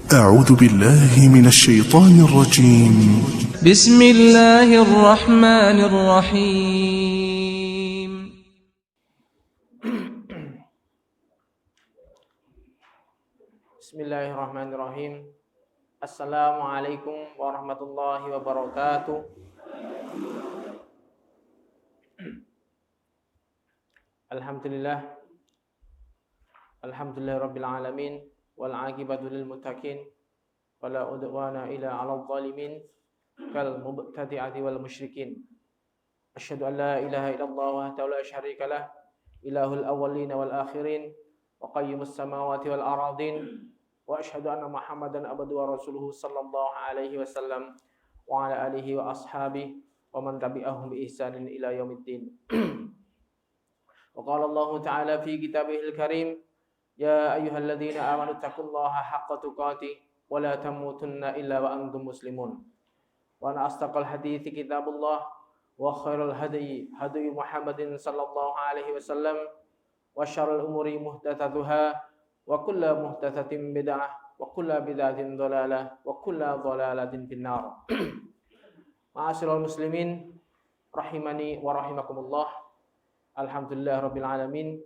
أعوذ بالله من الشيطان الرجيم. بسم الله الرحمن الرحيم. Bismillahirrahmanirrahim. Assalamualaikum warahmatullahi wabarakatuh. Alhamdulillah rabbil alamin wal aqibatu lil muttaqin wala udwana illa 'alal zalimin kal mubtadi'ati wal musyrikin. Asyhadu an la ilaha illallah wahdahu la syarika lah, ilahul awwalin wal akhirin wa qayyimus samawati wal aradin. Wa asyhadu anna Muhammadan abduhu wa rasuluhu sallallahu alaihi wasallam wa ala alihi wa ashabihi wa man tabi'ahum bi ihsanin ila yaumiddin. Wa qala Allah ta'ala fi kitabihil karim, ya ayyuhalladzina amanu taqullaha haqqa tuqatih wa la tamutunna illa wa antum muslimun. Wa ana astaqal hadithi kitabullah wa khairul hadi hadi Muhammadin sallallahu alaihi wasallam wa syarrul umuri muhdatsatuha wa kullu muhdatsatin bid'ah wa kullu bid'atin dhalalah wa kullu dhalalatin finnar. Ma'asyiral muslimin rahimani wa rahimakumullah. Alhamdulillah rabbil alamin.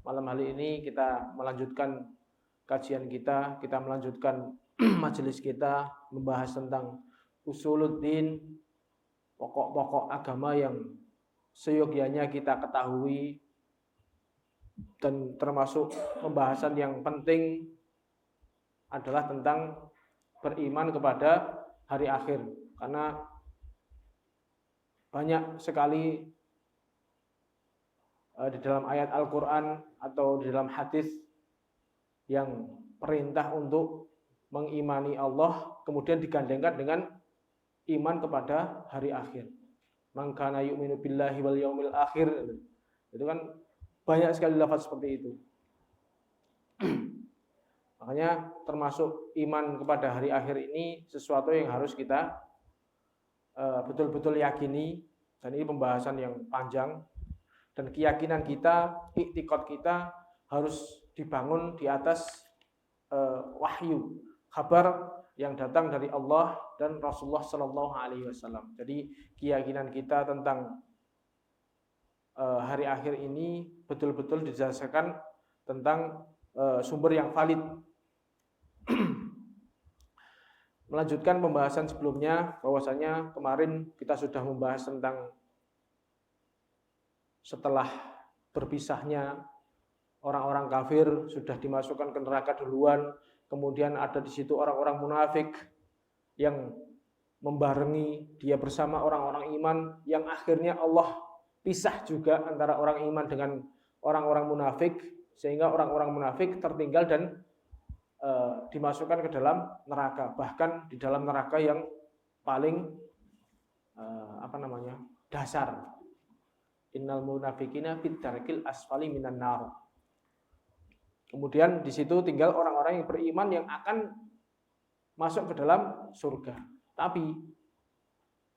Malam hari ini kita melanjutkan kajian kita melanjutkan majelis kita membahas tentang usuluddin, pokok-pokok agama yang seyogyanya kita ketahui, dan termasuk pembahasan yang penting adalah tentang beriman kepada hari akhir, karena banyak sekali di dalam ayat Al-Quran atau di dalam hadis yang perintah untuk mengimani Allah kemudian digandengkan dengan iman kepada hari akhir. Man kana yu'minu billahi wal yaumil akhir. Itu kan banyak sekali lafaz seperti itu. Makanya termasuk iman kepada hari akhir ini sesuatu yang harus kita betul-betul yakini, dan ini pembahasan yang panjang. Dan keyakinan kita, iktikad kita harus dibangun di atas wahyu, kabar yang datang dari Allah dan Rasulullah Sallallahu Alaihi Wasallam. Jadi keyakinan kita tentang hari akhir ini betul-betul didasarkan tentang sumber yang valid. Melanjutkan pembahasan sebelumnya, bahwasanya kemarin kita sudah membahas tentang setelah berpisahnya orang-orang kafir sudah dimasukkan ke neraka duluan, kemudian ada di situ orang-orang munafik yang membarengi dia bersama orang-orang iman, yang akhirnya Allah pisah juga antara orang iman dengan orang-orang munafik, sehingga orang-orang munafik tertinggal dan dimasukkan ke dalam neraka, bahkan di dalam neraka yang paling dasar. Innal munafiqina fit darkil asfali minan nar. Kemudian di situ tinggal orang-orang yang beriman yang akan masuk ke dalam surga. Tapi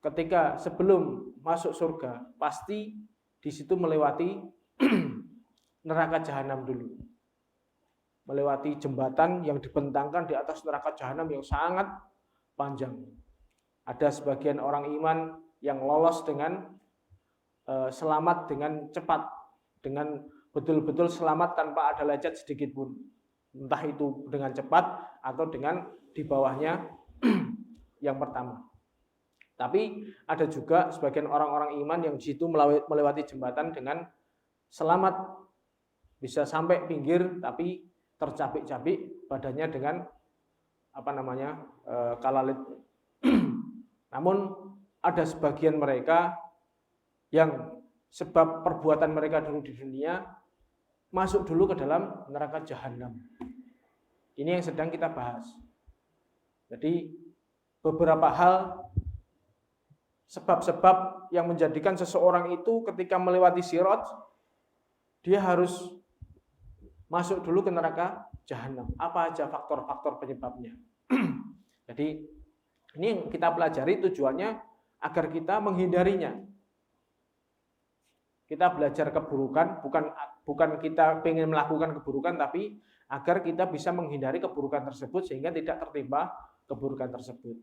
ketika sebelum masuk surga, pasti di situ melewati neraka jahanam dulu. Melewati jembatan yang dibentangkan di atas neraka jahanam yang sangat panjang. Ada sebagian orang iman yang lolos dengan selamat dengan cepat, dengan betul-betul selamat tanpa ada lecet sedikit pun, entah itu dengan cepat atau dengan di bawahnya yang pertama. Tapi ada juga sebagian orang-orang iman yang di situ melewati jembatan dengan selamat, bisa sampai pinggir tapi tercapik-capik badannya dengan kalalit. Namun ada sebagian mereka yang sebab perbuatan mereka dulu di dunia masuk dulu ke dalam neraka jahanam. Ini yang sedang kita bahas. Jadi beberapa hal, sebab-sebab yang menjadikan seseorang itu ketika melewati sirat dia harus masuk dulu ke neraka jahanam. Apa aja faktor-faktor penyebabnya? Jadi ini yang kita pelajari tujuannya agar kita menghindarinya. Kita belajar keburukan, bukan kita pengen melakukan keburukan, tapi agar kita bisa menghindari keburukan tersebut sehingga tidak tertimpa keburukan tersebut.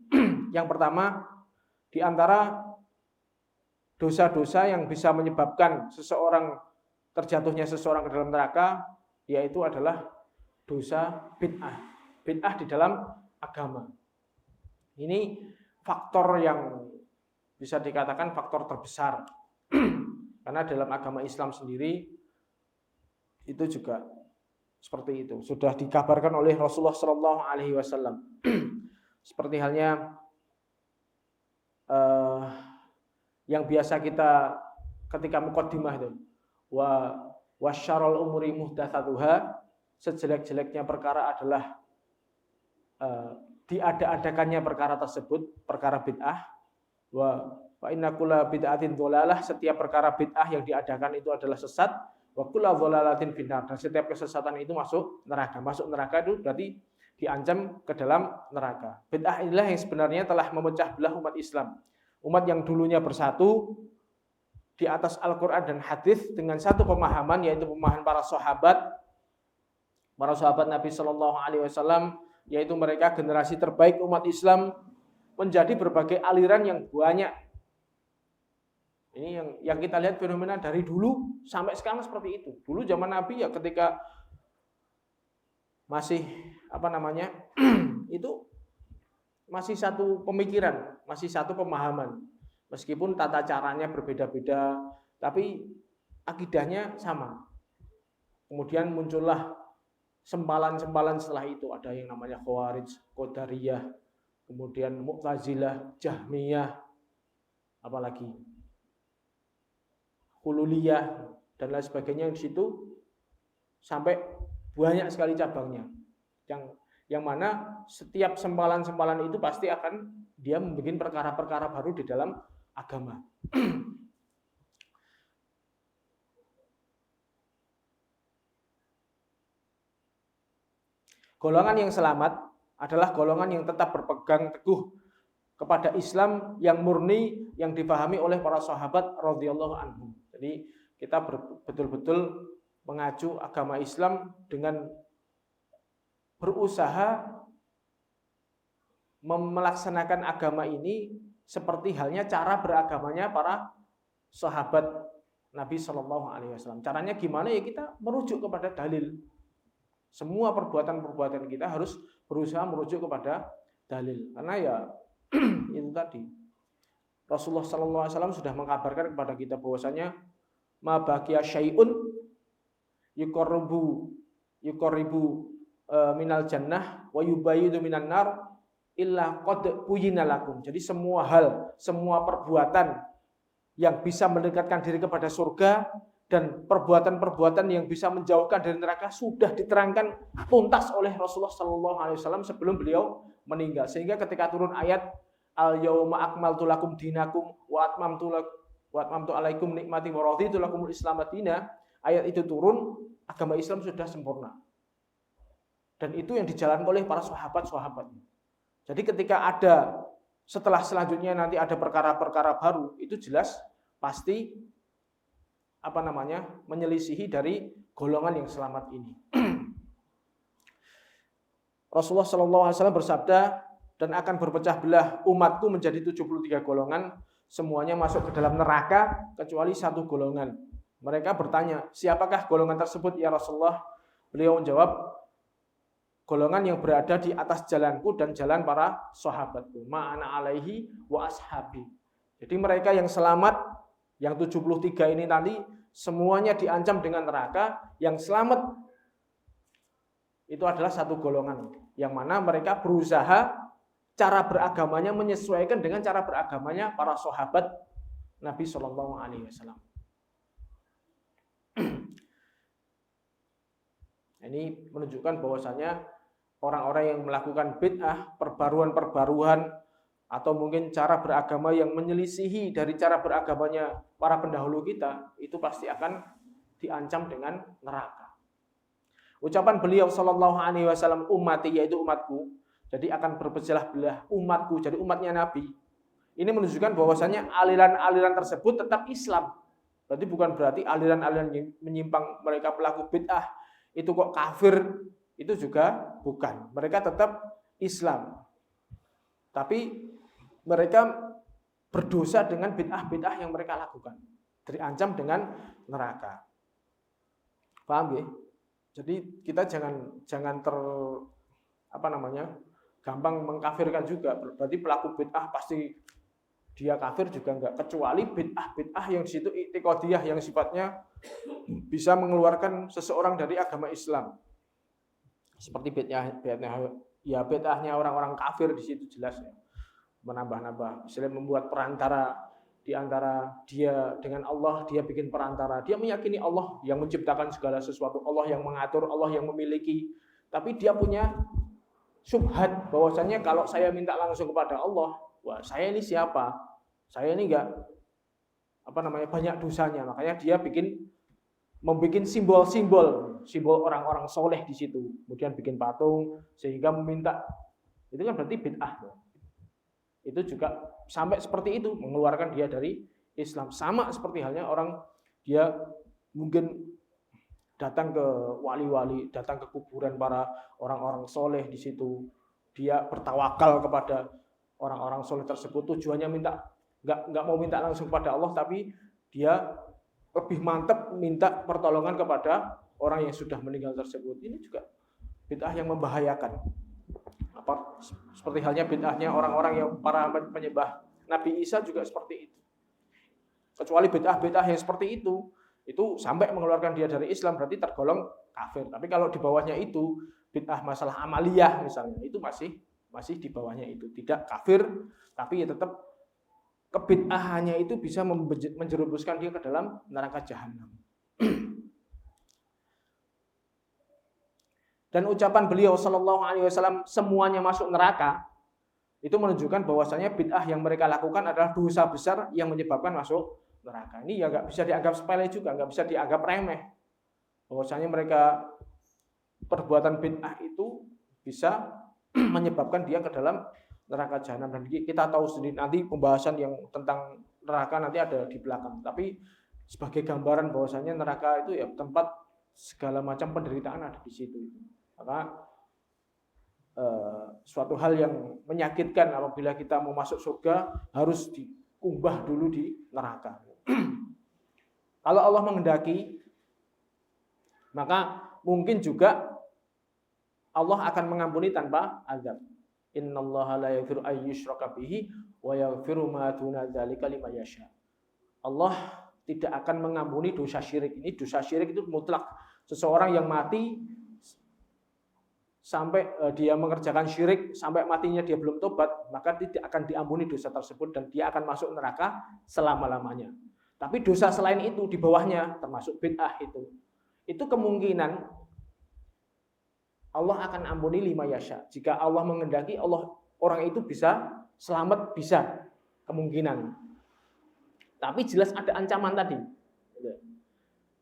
Yang pertama, di antara dosa-dosa yang bisa menyebabkan terjatuhnya seseorang ke dalam neraka, yaitu adalah dosa bid'ah. Bid'ah di dalam agama. Ini faktor yang bisa dikatakan faktor terbesar. Karena dalam agama Islam sendiri itu juga seperti itu. Sudah dikabarkan oleh Rasulullah SAW. Seperti halnya yang biasa kita ketika muqaddimah itu, wa syarrul umuri muhdatsatuha, sejelek-jeleknya perkara adalah diada-adakannya perkara tersebut, perkara bid'ah. Wa inna kulla bid'atin dhalalah, setiap perkara bid'ah yang diadakan itu adalah sesat. Wa kulla dhalalatin finnar, dan setiap kesesatan itu masuk neraka. Masuk neraka itu berarti diancam ke dalam neraka. Bid'ah inilah yang sebenarnya telah memecah belah umat Islam. Umat yang dulunya bersatu di atas Al-Quran dan hadis dengan satu pemahaman, yaitu pemahaman para sahabat Nabi SAW, yaitu mereka generasi terbaik umat Islam, menjadi berbagai aliran yang banyak. Ini yang kita lihat fenomena dari dulu sampai sekarang seperti itu. Dulu zaman Nabi ya ketika masih itu masih satu pemikiran, masih satu pemahaman. Meskipun tata caranya berbeda-beda, tapi akidahnya sama. Kemudian muncullah sempalan-sempalan setelah itu. Ada yang namanya Khawarij, Qadariyah, kemudian Mu'tazilah, Jahmiyah, apalagi Hululiyah, dan lain sebagainya. Di situ sampai banyak sekali cabangnya. Yang mana setiap sempalan-sempalan itu pasti akan dia membuat perkara-perkara baru di dalam agama. Golongan yang selamat adalah golongan yang tetap berpegang teguh kepada Islam yang murni, yang dipahami oleh para sahabat radhiyallahu anhum. Jadi kita betul-betul mengacu agama Islam dengan berusaha melaksanakan agama ini seperti halnya cara beragamanya para sahabat Nabi SAW. Caranya gimana? Ya kita merujuk kepada dalil. Semua perbuatan-perbuatan kita harus berusaha merujuk kepada dalil. Karena ya itu tadi. Rasulullah SAW sudah mengkabarkan kepada kita bahwasanya ma baqiya syai'un yuqarribu minal jannah wa yubayyidu minan nar illa qad buyyina lakum. Jadi semua hal, semua perbuatan yang bisa mendekatkan diri kepada surga dan perbuatan-perbuatan yang bisa menjauhkan dari neraka sudah diterangkan tuntas oleh Rasulullah SAW sebelum beliau meninggal. Sehingga ketika turun ayat al-yauma akmaltu lakum dinakum wa atmamtu alaikum nikmati wa raditu lakumul Islam madina, ayat itu turun, agama Islam sudah sempurna. Dan itu yang dijalankan oleh para sahabat-sahabatnya. Jadi ketika ada selanjutnya nanti ada perkara-perkara baru, itu jelas pasti menyelisihi dari golongan yang selamat ini. Rasulullah SAW bersabda, dan akan berpecah belah umatku menjadi 73 golongan, semuanya masuk ke dalam neraka kecuali satu golongan. Mereka bertanya, siapakah golongan tersebut ya Rasulullah? Beliau menjawab, golongan yang berada di atas jalanku dan jalan para sahabatku, ma'ana alaihi wa ashabi. Jadi mereka yang selamat, yang 73 ini tadi, semuanya diancam dengan neraka. Yang selamat itu adalah satu golongan, yang mana mereka berusaha cara beragamanya menyesuaikan dengan cara beragamanya para sahabat Nabi SAW. Ini menunjukkan bahwasanya orang-orang yang melakukan bid'ah, perbaruan-perbaruan, atau mungkin cara beragama yang menyelisihi dari cara beragamanya para pendahulu kita, itu pasti akan diancam dengan neraka. Ucapan beliau SAW, ummati, yaitu umatku, jadi akan berpecah belah umatku, jadi umatnya Nabi. Ini menunjukkan bahwasanya aliran-aliran tersebut tetap Islam. Bukan berarti aliran-aliran yang menyimpang, mereka pelaku bid'ah, itu kok kafir, itu juga bukan. Mereka tetap Islam. Tapi mereka berdosa dengan bid'ah-bid'ah yang mereka lakukan. Terancam dengan neraka. Paham ya? Jadi kita jangan gampang mengkafirkan juga. Berarti pelaku bid'ah pasti dia kafir juga enggak, kecuali bid'ah yang di situ i'tiqadiyah yang sifatnya bisa mengeluarkan seseorang dari agama Islam. Seperti bid'ahnya orang-orang kafir di situ jelas ya. Menambah-nambah, misalnya membuat perantara di antara dia dengan Allah, dia bikin perantara. Dia meyakini Allah yang menciptakan segala sesuatu, Allah yang mengatur, Allah yang memiliki. Tapi dia punya syubhat bahwasanya kalau saya minta langsung kepada Allah, wah saya ini siapa? Saya ini enggak banyak dosanya. Makanya dia membuat simbol orang-orang soleh di situ. Kemudian bikin patung sehingga meminta. Itu kan berarti bid'ah. Itu juga sampai seperti itu mengeluarkan dia dari Islam. Sama seperti halnya orang dia mungkin datang ke wali-wali, datang ke kuburan para orang-orang soleh di situ. Dia bertawakal kepada orang-orang soleh tersebut. Tujuannya nggak mau minta langsung kepada Allah, tapi dia lebih mantap minta pertolongan kepada orang yang sudah meninggal tersebut. Ini juga bid'ah yang membahayakan. Seperti halnya bid'ahnya orang-orang yang para penyembah Nabi Isa juga seperti itu. Kecuali bid'ah yang seperti itu sampai mengeluarkan dia dari Islam berarti tergolong kafir. Tapi kalau di bawahnya itu bid'ah masalah amaliyah misalnya, itu masih di bawahnya itu, tidak kafir, tapi ya tetap kebid'ahannya itu bisa menjerumuskan dia ke dalam neraka jahanam. Dan ucapan beliau sallallahu alaihi wasallam semuanya masuk neraka itu menunjukkan bahwasanya bid'ah yang mereka lakukan adalah dosa besar yang menyebabkan masuk neraka. Ini ya nggak bisa dianggap sepele juga, nggak bisa dianggap remeh. Bahwasanya mereka perbuatan bid'ah itu bisa menyebabkan dia ke dalam neraka jahanam. Dan kita tahu sendiri nanti pembahasan yang tentang neraka nanti ada di belakang. Tapi sebagai gambaran bahwasanya neraka itu ya tempat segala macam penderitaan ada di situ. Maka suatu hal yang menyakitkan apabila kita mau masuk surga harus diubah dulu di neraka. Kalau Allah menghendaki, maka mungkin juga Allah akan mengampuni tanpa azab. Innallaha la yaghfiru ay yushraka bihi wa yaghfiru ma duna dzalika liman yasha. Allah tidak akan mengampuni dosa syirik. Ini dosa syirik itu mutlak. Seseorang yang mati sampai dia mengerjakan syirik sampai matinya dia belum tobat, maka tidak akan diampuni dosa tersebut dan dia akan masuk neraka selama-lamanya. Tapi dosa selain itu di bawahnya termasuk bid'ah itu kemungkinan Allah akan ampuni lima yasha. Jika Allah menghendaki, orang itu bisa selamat, bisa kemungkinan. Tapi jelas ada ancaman tadi.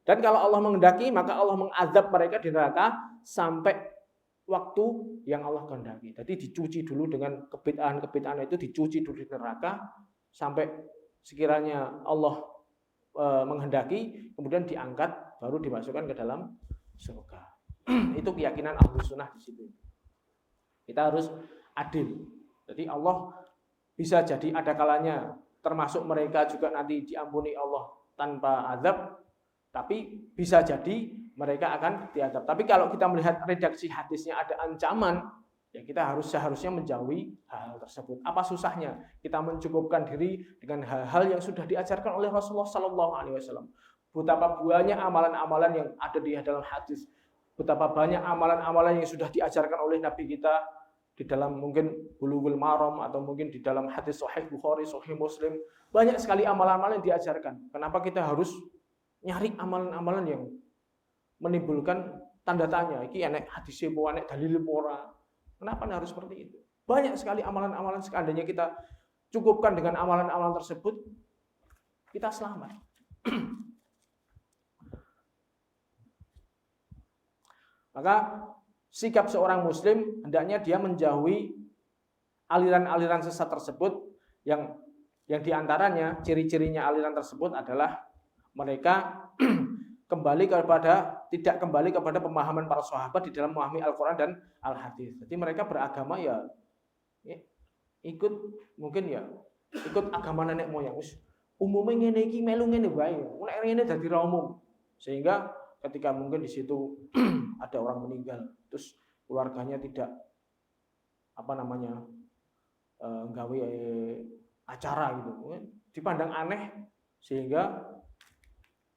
Dan kalau Allah menghendaki, maka Allah mengazab mereka di neraka sampai waktu yang Allah kehendaki. Jadi dicuci dulu dengan kebid'ahan itu, dicuci dulu di neraka sampai sekiranya Allah menghendaki, kemudian diangkat, baru dimasukkan ke dalam surga. Itu keyakinan Ahlus Sunnah di situ. Kita harus adil. Jadi Allah bisa jadi ada kalanya termasuk mereka juga nanti diampuni Allah tanpa azab, tapi bisa jadi mereka akan diazab. Tapi kalau kita melihat redaksi hadisnya ada ancaman, ya kita seharusnya menjauhi hal tersebut. Apa susahnya kita mencukupkan diri dengan hal-hal yang sudah diajarkan oleh Rasulullah Sallallahu Alaihi Wasallam? Betapa banyak amalan-amalan yang ada di dalam hadis, betapa banyak amalan-amalan yang sudah diajarkan oleh Nabi kita di dalam mungkin Bulughul Maram atau mungkin di dalam hadis Sahih Bukhari, Sahih Muslim. Banyak sekali amalan-amalan yang diajarkan. Kenapa kita harus nyari amalan-amalan yang menimbulkan tanda tanya? Iki enek hadis apa, enek dalil apa? Kenapa harus seperti itu? Banyak sekali amalan-amalan, seandainya kita cukupkan dengan amalan-amalan tersebut, kita selamat. Maka sikap seorang muslim hendaknya dia menjauhi aliran-aliran sesat tersebut yang diantaranya ciri-cirinya aliran tersebut adalah mereka tidak kembali kepada pemahaman para sahabat di dalam memahami Al-Quran dan Al-Hadis. Jadi mereka beragama ya ikut agama nenek moyang. Umumnya ngene iki melu ngene wae. Nek ngene dadi ra umum. Sehingga ketika mungkin di situ ada orang meninggal, terus keluarganya tidak nggawe acara gitu, dipandang aneh sehingga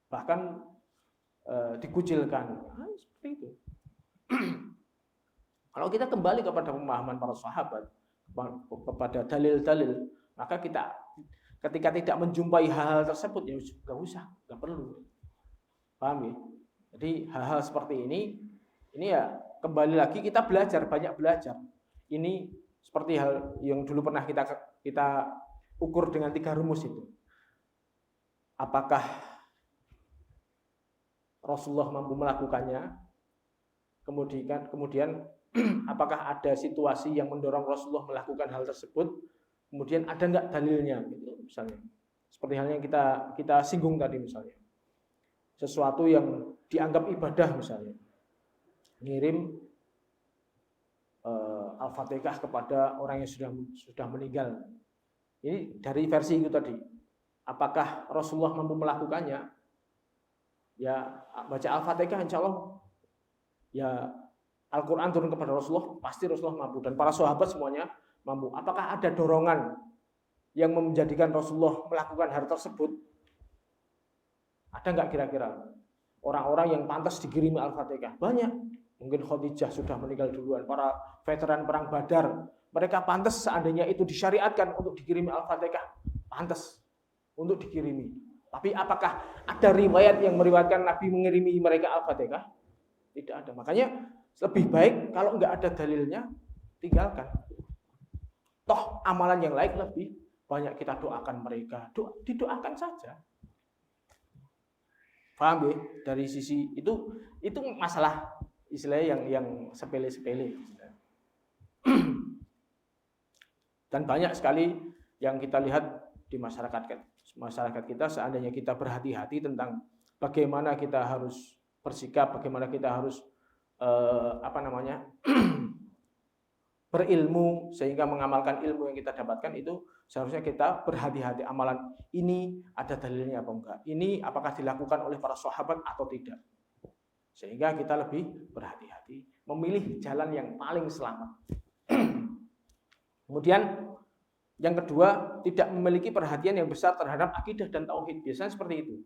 bahkan dikucilkan. Seperti itu. Kalau kita kembali kepada pemahaman para sahabat, kepada dalil-dalil, maka kita ketika tidak menjumpai hal-hal tersebut ya nggak perlu. Paham ya? Jadi hal-hal seperti ini ya kembali lagi kita banyak belajar. Ini seperti hal yang dulu pernah kita ukur dengan 3 rumus itu. Apakah Rasulullah mampu melakukannya? Kemudian apakah ada situasi yang mendorong Rasulullah melakukan hal tersebut? Kemudian ada nggak dalilnya? Gitu, misalnya. Seperti halnya kita singgung tadi misalnya. Sesuatu yang dianggap ibadah misalnya. Ngirim Al-Fatihah kepada orang yang sudah meninggal. Ini dari versi itu tadi. Apakah Rasulullah mampu melakukannya? Ya baca Al-Fatihah insya Allah ya Al-Quran turun kepada Rasulullah, pasti Rasulullah mampu. Dan para sahabat semuanya mampu. Apakah ada dorongan yang menjadikan Rasulullah melakukan hal tersebut? Ada nggak kira-kira orang-orang yang pantas dikirimi Al-Fatihah? Banyak. Mungkin Khadijah sudah meninggal duluan. Para veteran perang Badar, mereka pantas seandainya itu disyariatkan untuk dikirimi Al-Fatihah. Pantas untuk dikirimi. Tapi apakah ada riwayat yang meriwayatkan Nabi mengirimi mereka Al-Fatihah? Tidak ada. Makanya lebih baik kalau nggak ada dalilnya, tinggalkan. Toh amalan yang lain lebih banyak kita doakan mereka. Didoakan saja. Paham ya? Dari sisi itu masalah istilahnya yang sepele-sepele. Dan banyak sekali yang kita lihat di masyarakat kita, seandainya kita berhati-hati tentang bagaimana kita harus bersikap, bagaimana kita harus berilmu sehingga mengamalkan ilmu yang kita dapatkan, itu seharusnya kita berhati-hati amalan ini ada dalilnya apa enggak, ini apakah dilakukan oleh para sahabat atau tidak, sehingga kita lebih berhati-hati memilih jalan yang paling selamat. Kemudian yang kedua, tidak memiliki perhatian yang besar terhadap akidah dan tauhid. Biasanya seperti itu.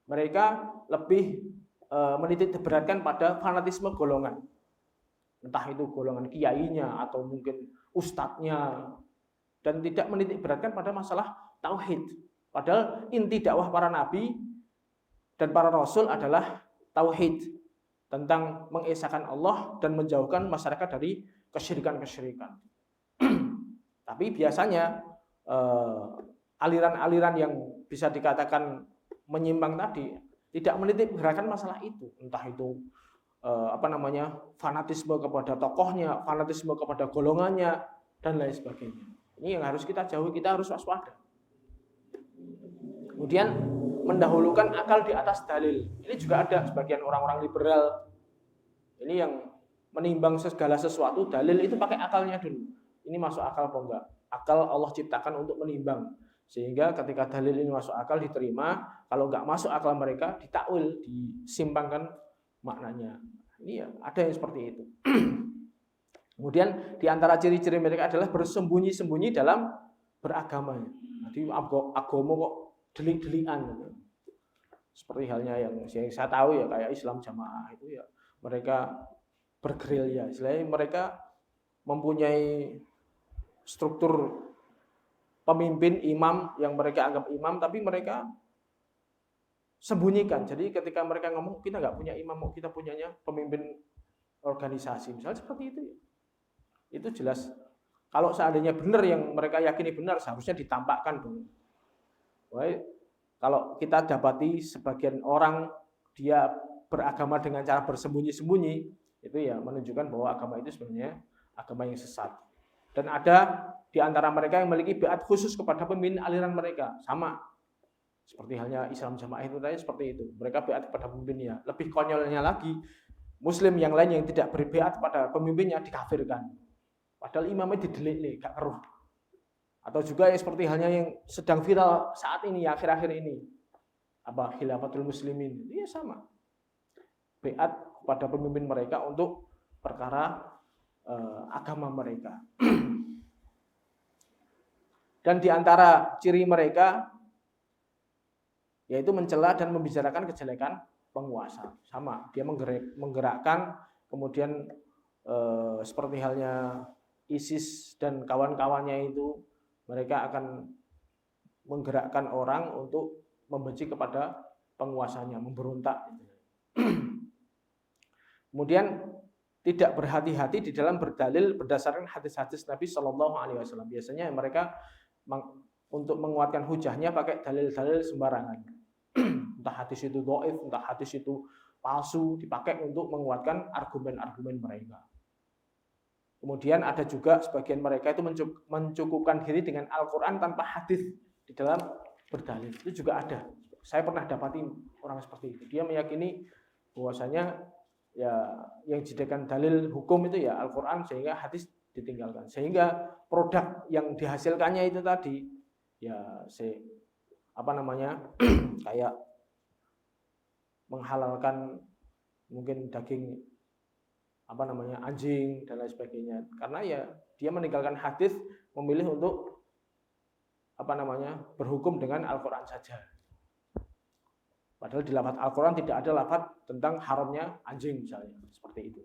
Mereka lebih menitik beratkan pada fanatisme golongan. Entah itu golongan kiainya atau mungkin ustadznya, dan tidak menitik beratkan pada masalah tauhid. Padahal inti dakwah para nabi dan para rasul adalah tauhid, tentang mengesahkan Allah dan menjauhkan masyarakat dari kesyirikan-kesyirikan. Tapi biasanya aliran-aliran yang bisa dikatakan menyimpang tadi tidak menitik beratkan masalah itu, entah itu fanatisme kepada tokohnya, fanatisme kepada golongannya, dan lain sebagainya. Ini yang harus kita jauhi, kita harus waspada. Kemudian mendahulukan akal di atas dalil. Ini juga ada sebagian orang-orang liberal. Ini yang menimbang segala sesuatu, dalil itu pakai akalnya dulu. Ini masuk akal apa enggak? Akal Allah ciptakan untuk menimbang. Sehingga ketika dalil ini masuk akal diterima, kalau enggak masuk akal mereka ditakwil, disimpangkan maknanya. Ini ya, ada yang seperti itu. Kemudian di antara ciri-ciri mereka adalah bersembunyi-sembunyi dalam beragama. Jadi agama kok delik-delikan. Seperti halnya yang saya tahu ya, kayak Islam Jamaah itu ya, mereka bergerilya. Istilahnya mereka mempunyai struktur pemimpin imam yang mereka anggap imam, tapi mereka sembunyikan. Jadi ketika mereka ngomong, kita nggak punya imam, kita punyanya pemimpin organisasi, misalnya seperti itu. Itu jelas. Kalau seandainya benar yang mereka yakini benar, seharusnya ditampakkan dong. Kalau kita dapati sebagian orang dia beragama dengan cara bersembunyi-sembunyi, itu ya menunjukkan bahwa agama itu sebenarnya agama yang sesat. Dan ada di antara mereka yang memiliki biat khusus kepada pemimpin aliran mereka, sama Seperti halnya Islam Jamaah itu tadi seperti itu. Mereka beat kepada pemimpinnya. Lebih konyolnya lagi, Muslim yang lain yang tidak berbeat pada pemimpinnya dikafirkan. Padahal imamnya didelik, gak keruh. Atau juga seperti halnya yang sedang viral saat ini, akhir-akhir ini. Khilafatul Muslimin. Iya sama. Beat kepada pemimpin mereka untuk perkara agama mereka. Dan di antara ciri mereka yaitu mencela dan membicarakan kejelekan penguasa. Sama, dia menggerakkan, kemudian seperti halnya ISIS dan kawan-kawannya itu, mereka akan menggerakkan orang untuk membenci kepada penguasanya, memberontak. Kemudian tidak berhati-hati di dalam berdalil berdasarkan hadis-hadis Nabi Shallallahu Alaihi Wasallam. Biasanya mereka untuk menguatkan hujahnya pakai dalil-dalil sembarangan. Entah hadis itu dhaif, entah hadis itu palsu, dipakai untuk menguatkan argumen-argumen mereka. Kemudian ada juga sebagian mereka itu mencukupkan diri dengan Al-Quran tanpa hadis di dalam berdalil. Itu juga ada. Saya pernah dapati orang seperti itu. Dia meyakini bahwasanya ya yang dijadikan dalil hukum itu ya Al-Quran, sehingga hadis ditinggalkan. Sehingga produk yang dihasilkannya itu tadi ya kayak menghalalkan mungkin daging anjing dan lain sebagainya, karena ya dia meninggalkan hadis, memilih untuk berhukum dengan Al-Quran saja. Padahal di lafaz Al-Quran tidak ada lafaz tentang haramnya anjing misalnya, seperti itu.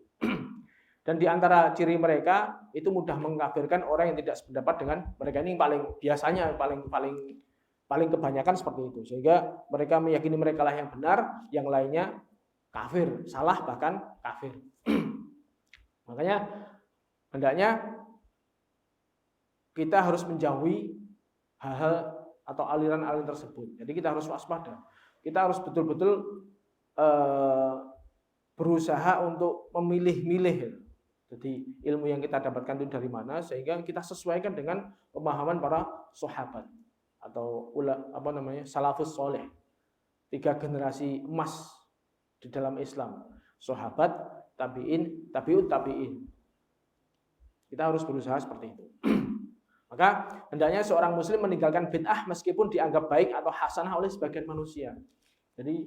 Dan di antara ciri mereka itu mudah mengkafirkan orang yang tidak sependapat dengan mereka. Ini paling kebanyakan seperti itu, sehingga mereka meyakini mereka lah yang benar, yang lainnya kafir, salah bahkan kafir. Makanya hendaknya kita harus menjauhi hal-hal atau aliran-aliran tersebut. Jadi kita harus waspada. Kita harus betul-betul berusaha untuk memilih-milih. Jadi ilmu yang kita dapatkan itu dari mana, sehingga kita sesuaikan dengan pemahaman para sahabat atau salafus soleh, 3 generasi emas di dalam Islam, sahabat, tabi'in, tabi'ut tabi'in. Kita harus berusaha seperti itu. Maka hendaknya seorang muslim meninggalkan bid'ah meskipun dianggap baik atau hasanah oleh sebagian manusia. Jadi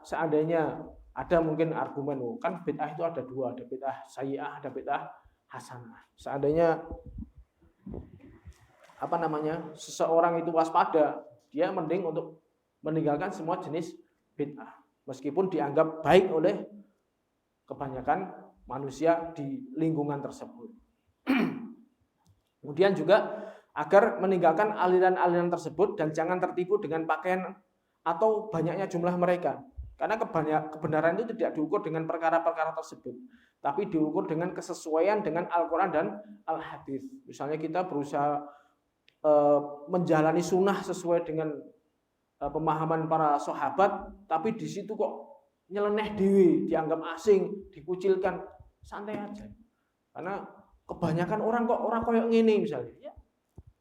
seandainya ada mungkin argumen, kan bid'ah itu ada 2, ada bid'ah sayyi'ah, ada bid'ah hasanah. Seandainya seseorang itu waspada, dia mending untuk meninggalkan semua jenis bid'ah meskipun dianggap baik oleh kebanyakan manusia di lingkungan tersebut. Kemudian juga agar meninggalkan aliran-aliran tersebut dan jangan tertipu dengan pakaian atau banyaknya jumlah mereka. Karena kebenaran itu tidak diukur dengan perkara-perkara tersebut, tapi diukur dengan kesesuaian dengan Al-Quran dan Al-Hadis. Misalnya kita berusaha menjalani sunnah sesuai dengan pemahaman para sahabat, tapi di situ kok nyeleneh dewi, dianggap asing, dikucilkan, santai aja. Karena kebanyakan orang kok koyok ngene misalnya. Ya.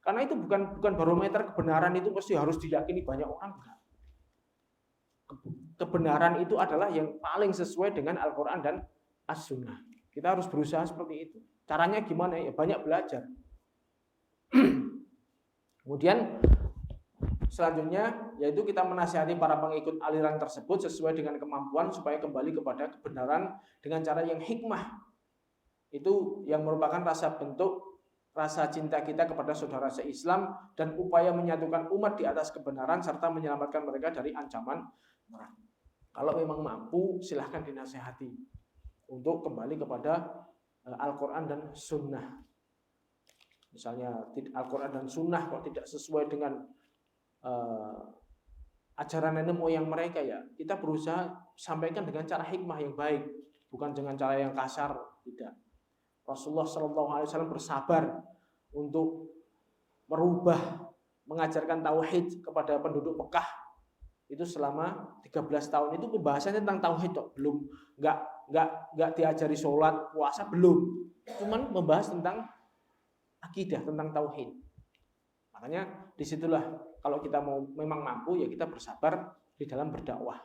Karena itu bukan barometer kebenaran, itu pasti harus diyakini banyak orang. Kebenaran itu adalah yang paling sesuai dengan Al-Quran dan As-Sunnah. Kita harus berusaha seperti itu. Caranya gimana? Ya banyak belajar. Kemudian selanjutnya yaitu kita menasihati para pengikut aliran tersebut sesuai dengan kemampuan supaya kembali kepada kebenaran dengan cara yang hikmah. Itu yang merupakan rasa cinta kita kepada saudara se-Islam dan upaya menyatukan umat di atas kebenaran serta menyelamatkan mereka dari ancaman neraka. Kalau memang mampu, silahkan dinasihati untuk kembali kepada Al-Quran dan Sunnah. Misalnya Al-Quran dan Sunnah kok tidak sesuai dengan ajaran nenek moyang mereka, ya kita berusaha sampaikan dengan cara hikmah yang baik, bukan dengan cara yang kasar. Tidak. Rasulullah SAW bersabar untuk merubah, mengajarkan tauhid kepada penduduk Mekah itu selama 13 tahun. Itu pembahasannya tentang tauhid, belum nggak diajari sholat, puasa, belum. Cuman membahas tentang akidah, tentang tauhid. Makanya disitulah kalau kita mau memang mampu ya kita bersabar di dalam berdakwah.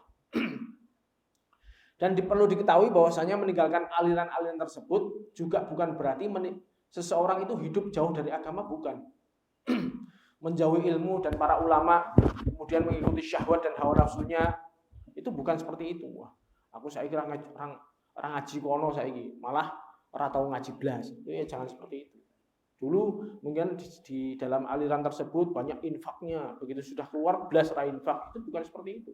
Dan perlu diketahui bahwasanya meninggalkan aliran-aliran tersebut juga bukan berarti seseorang itu hidup jauh dari agama, bukan. Menjauhi ilmu dan para ulama, kemudian mengikuti syahwat dan hawa nafsunya, itu bukan seperti itu. Wah, aku saiki orang ngaji kono saiki, malah ora tau ngaji blas. Itu ya jangan seperti itu. Dulu mungkin di dalam aliran tersebut banyak infaknya, begitu sudah keluar blas ra infak, itu bukan seperti itu.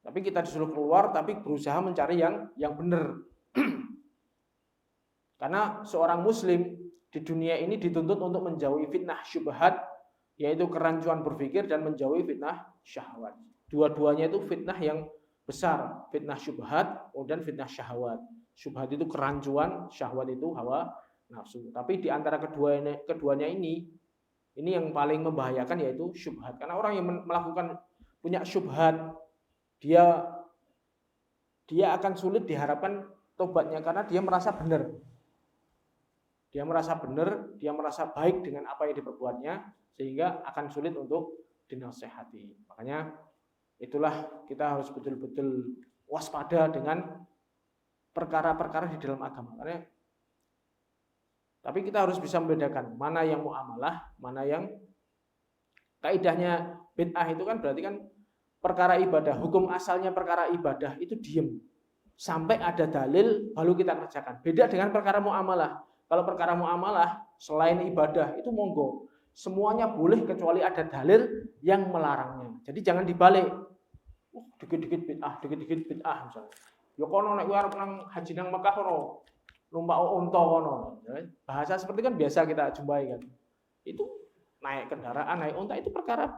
Tapi kita disuruh keluar, tapi berusaha mencari yang benar. Karena seorang muslim di dunia ini dituntut untuk menjauhi fitnah syubhat, yaitu kerancuan berpikir, dan menjauhi fitnah syahwat. Dua-duanya itu fitnah yang besar, fitnah syubhat dan fitnah syahwat. Syubhat itu kerancuan, syahwat itu hawa nafsu. Tapi di antara keduanya ini yang paling membahayakan yaitu syubhat. Karena orang yang melakukan punya syubhat, dia akan sulit diharapkan tobatnya karena dia merasa benar. Dia merasa benar, dia merasa baik dengan apa yang diperbuatnya, sehingga akan sulit untuk dinasehati. Makanya itulah kita harus betul-betul waspada dengan perkara-perkara di dalam agama. Tapi kita harus bisa membedakan mana yang muamalah, mana yang kaidahnya bid'ah itu kan berarti kan perkara ibadah. Hukum asalnya perkara ibadah itu diem sampai ada dalil baru kita kerjakan. Beda dengan perkara muamalah. Kalau perkara muamalah selain ibadah itu monggo, semuanya boleh kecuali ada dalil yang melarangnya. Jadi jangan dibalik. Dikit-dikit bid'ah misalnya. Ya kono nek kowe arep nang haji nang Mekah kono, numpak unta kono. Bahasa seperti kan biasa kita jumpai kan. Itu naik kendaraan, naik unta itu perkara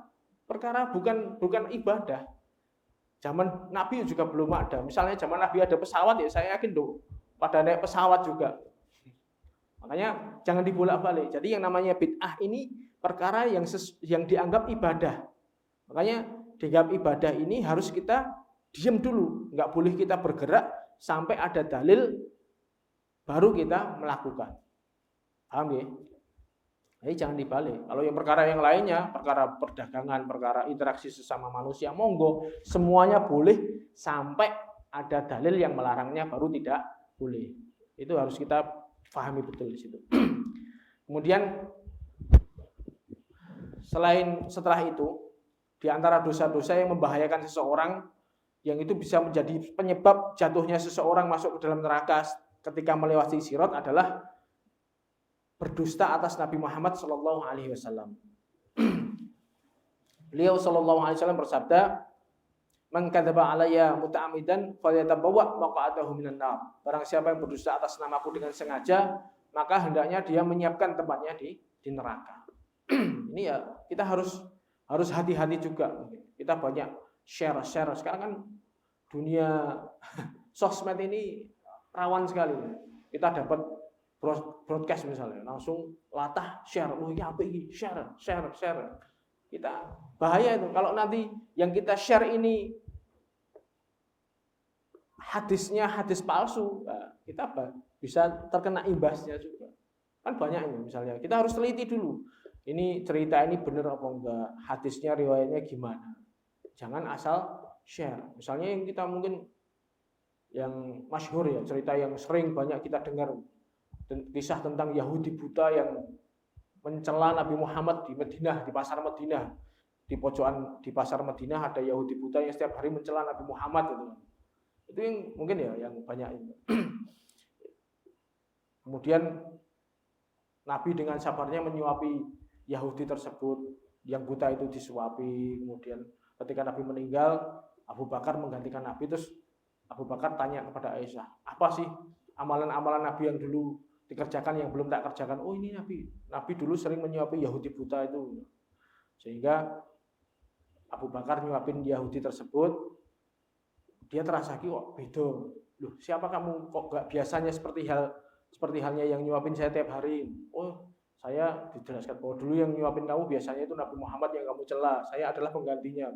bukan ibadah. Zaman Nabi juga belum ada. Misalnya zaman Nabi ada pesawat ya saya yakin pada naik pesawat juga. Makanya jangan dibolak-balik. Jadi yang namanya bid'ah ini perkara yang dianggap ibadah. Makanya dianggap ibadah ini harus kita diam dulu, nggak boleh kita bergerak sampai ada dalil baru kita melakukan. Paham ya? Jadi jangan dibalik. Kalau yang perkara yang lainnya, perkara perdagangan, perkara interaksi sesama manusia, monggo semuanya boleh sampai ada dalil yang melarangnya baru tidak boleh. Itu harus kita pahami betul di situ. Kemudian setelah itu di antara dosa-dosa yang membahayakan seseorang yang itu bisa menjadi penyebab jatuhnya seseorang masuk ke dalam neraka ketika melewati sirat adalah berdusta atas Nabi Muhammad sallallahu alaihi wasallam. Beliau sallallahu alaihi wasallam bersabda, "Man kadzaba alayya muta'ammidan falyatabawwa maq'adahu minan nar." Barang siapa yang berdusta atas namaku dengan sengaja, maka hendaknya dia menyiapkan tempatnya di neraka. Ini ya kita harus hati-hati juga. Kita banyak share. Sekarang kan dunia sosmed ini rawan sekali. Kita dapat broadcast misalnya, langsung latah share. Oh ya apa ini? Share. Kita bahaya itu kalau nanti yang kita share ini hadisnya hadis palsu, kita bisa terkena imbasnya juga. Kan banyak ini misalnya. Kita harus teliti dulu. Ini cerita ini benar apa enggak? Hadisnya riwayatnya gimana? Jangan asal share. Misalnya yang kita mungkin yang masyhur ya, cerita yang sering banyak kita dengar, kisah tentang Yahudi buta yang mencela Nabi Muhammad di Madinah, di pasar Madinah. Di pojokan di pasar Madinah ada Yahudi buta yang setiap hari mencela Nabi Muhammad itu. Itu yang mungkin ya yang banyak itu. Kemudian Nabi dengan sabarnya menyuapi Yahudi tersebut, yang buta itu disuapi. Kemudian ketika Nabi meninggal, Abu Bakar menggantikan Nabi. Terus Abu Bakar tanya kepada Aisyah, apa sih amalan-amalan Nabi yang dulu dikerjakan yang belum tak kerjakan? Oh ini Nabi dulu sering menyuapi Yahudi buta itu. Sehingga Abu Bakar nyuapin Yahudi tersebut, dia terasa kok beda. Loh, siapa kamu kok gak biasanya seperti halnya yang nyuapin saya tiap hari? Oh, saya dijelaskan bahwa dulu yang nyuapin kamu biasanya itu Nabi Muhammad yang kamu cela. Saya adalah penggantinya.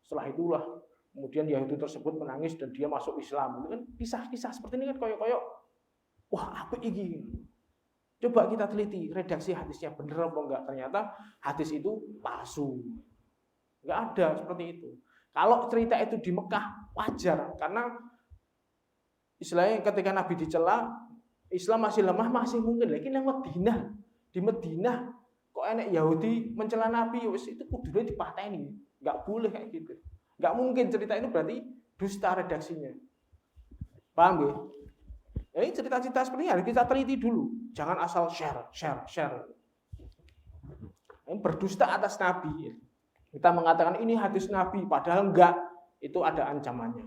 Setelah itulah kemudian Yahudi tersebut menangis dan dia masuk Islam. Itu kan kisah-kisah seperti ini kan koyok-koyok. Wah, apa ini? Coba kita teliti redaksi hadisnya benar apa enggak. Ternyata hadis itu palsu. Enggak ada seperti itu. Kalau cerita itu di Mekah wajar karena istilahnya ketika Nabi dicela, Islam masih lemah masih mungkin. Lagi nang Madinah, di Madinah kok enek Yahudi mencela Nabi, wis itu kudune dipateni. Enggak boleh kayak gitu. Enggak mungkin cerita itu berarti dusta redaksinya. Paham ya? Ini cerita-cerita seperti ini harus kita teliti dulu. Jangan asal share. Ini berdusta atas Nabi. Kita mengatakan ini hadis Nabi, padahal enggak. Itu ada ancamannya.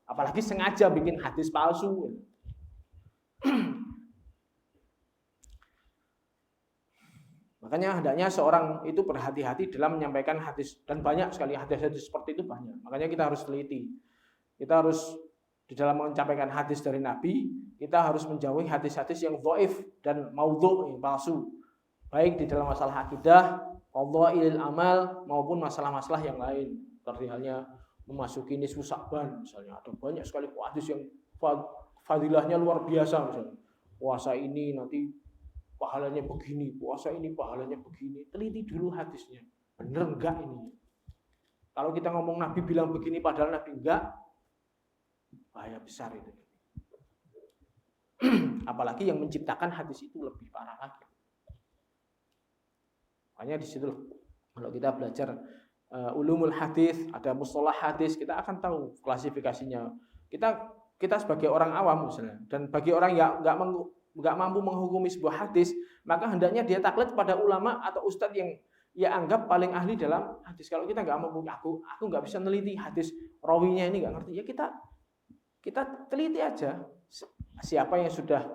Apalagi sengaja bikin hadis palsu. Makanya hendaknya seorang itu berhati-hati dalam menyampaikan hadis. Dan banyak sekali hadis-hadis seperti itu banyak. Makanya kita harus teliti. Kita harus di dalam menyampaikan hadis dari Nabi, kita harus menjauhi hadis-hadis yang dhaif dan maudhu', palsu. Baik di dalam masalah akidah, qadha'il amal maupun masalah-masalah yang lain. Seperti halnya memasuki nisfu Sya'ban misalnya. Ada banyak sekali hadis yang fadilahnya luar biasa misalnya. Puasa ini nanti pahalanya begini, puasa ini pahalanya begini. Teliti dulu hadisnya. Bener enggak ini? Kalau kita ngomong Nabi bilang begini padahal Nabi enggak, bahaya besar itu. Apalagi yang menciptakan hadis itu lebih parah lagi. Makanya di situ kalau kita belajar ulumul hadis, ada mustalah hadis, kita akan tahu klasifikasinya. Kita sebagai orang awam misalnya, dan bagi orang yang enggak mampu menghukumi sebuah hadis, maka hendaknya dia taklid pada ulama atau ustadz yang ia anggap paling ahli dalam hadis. Kalau kita enggak mampu, aku enggak bisa neliti hadis, rawinya ini enggak ngerti, ya kita teliti aja siapa yang sudah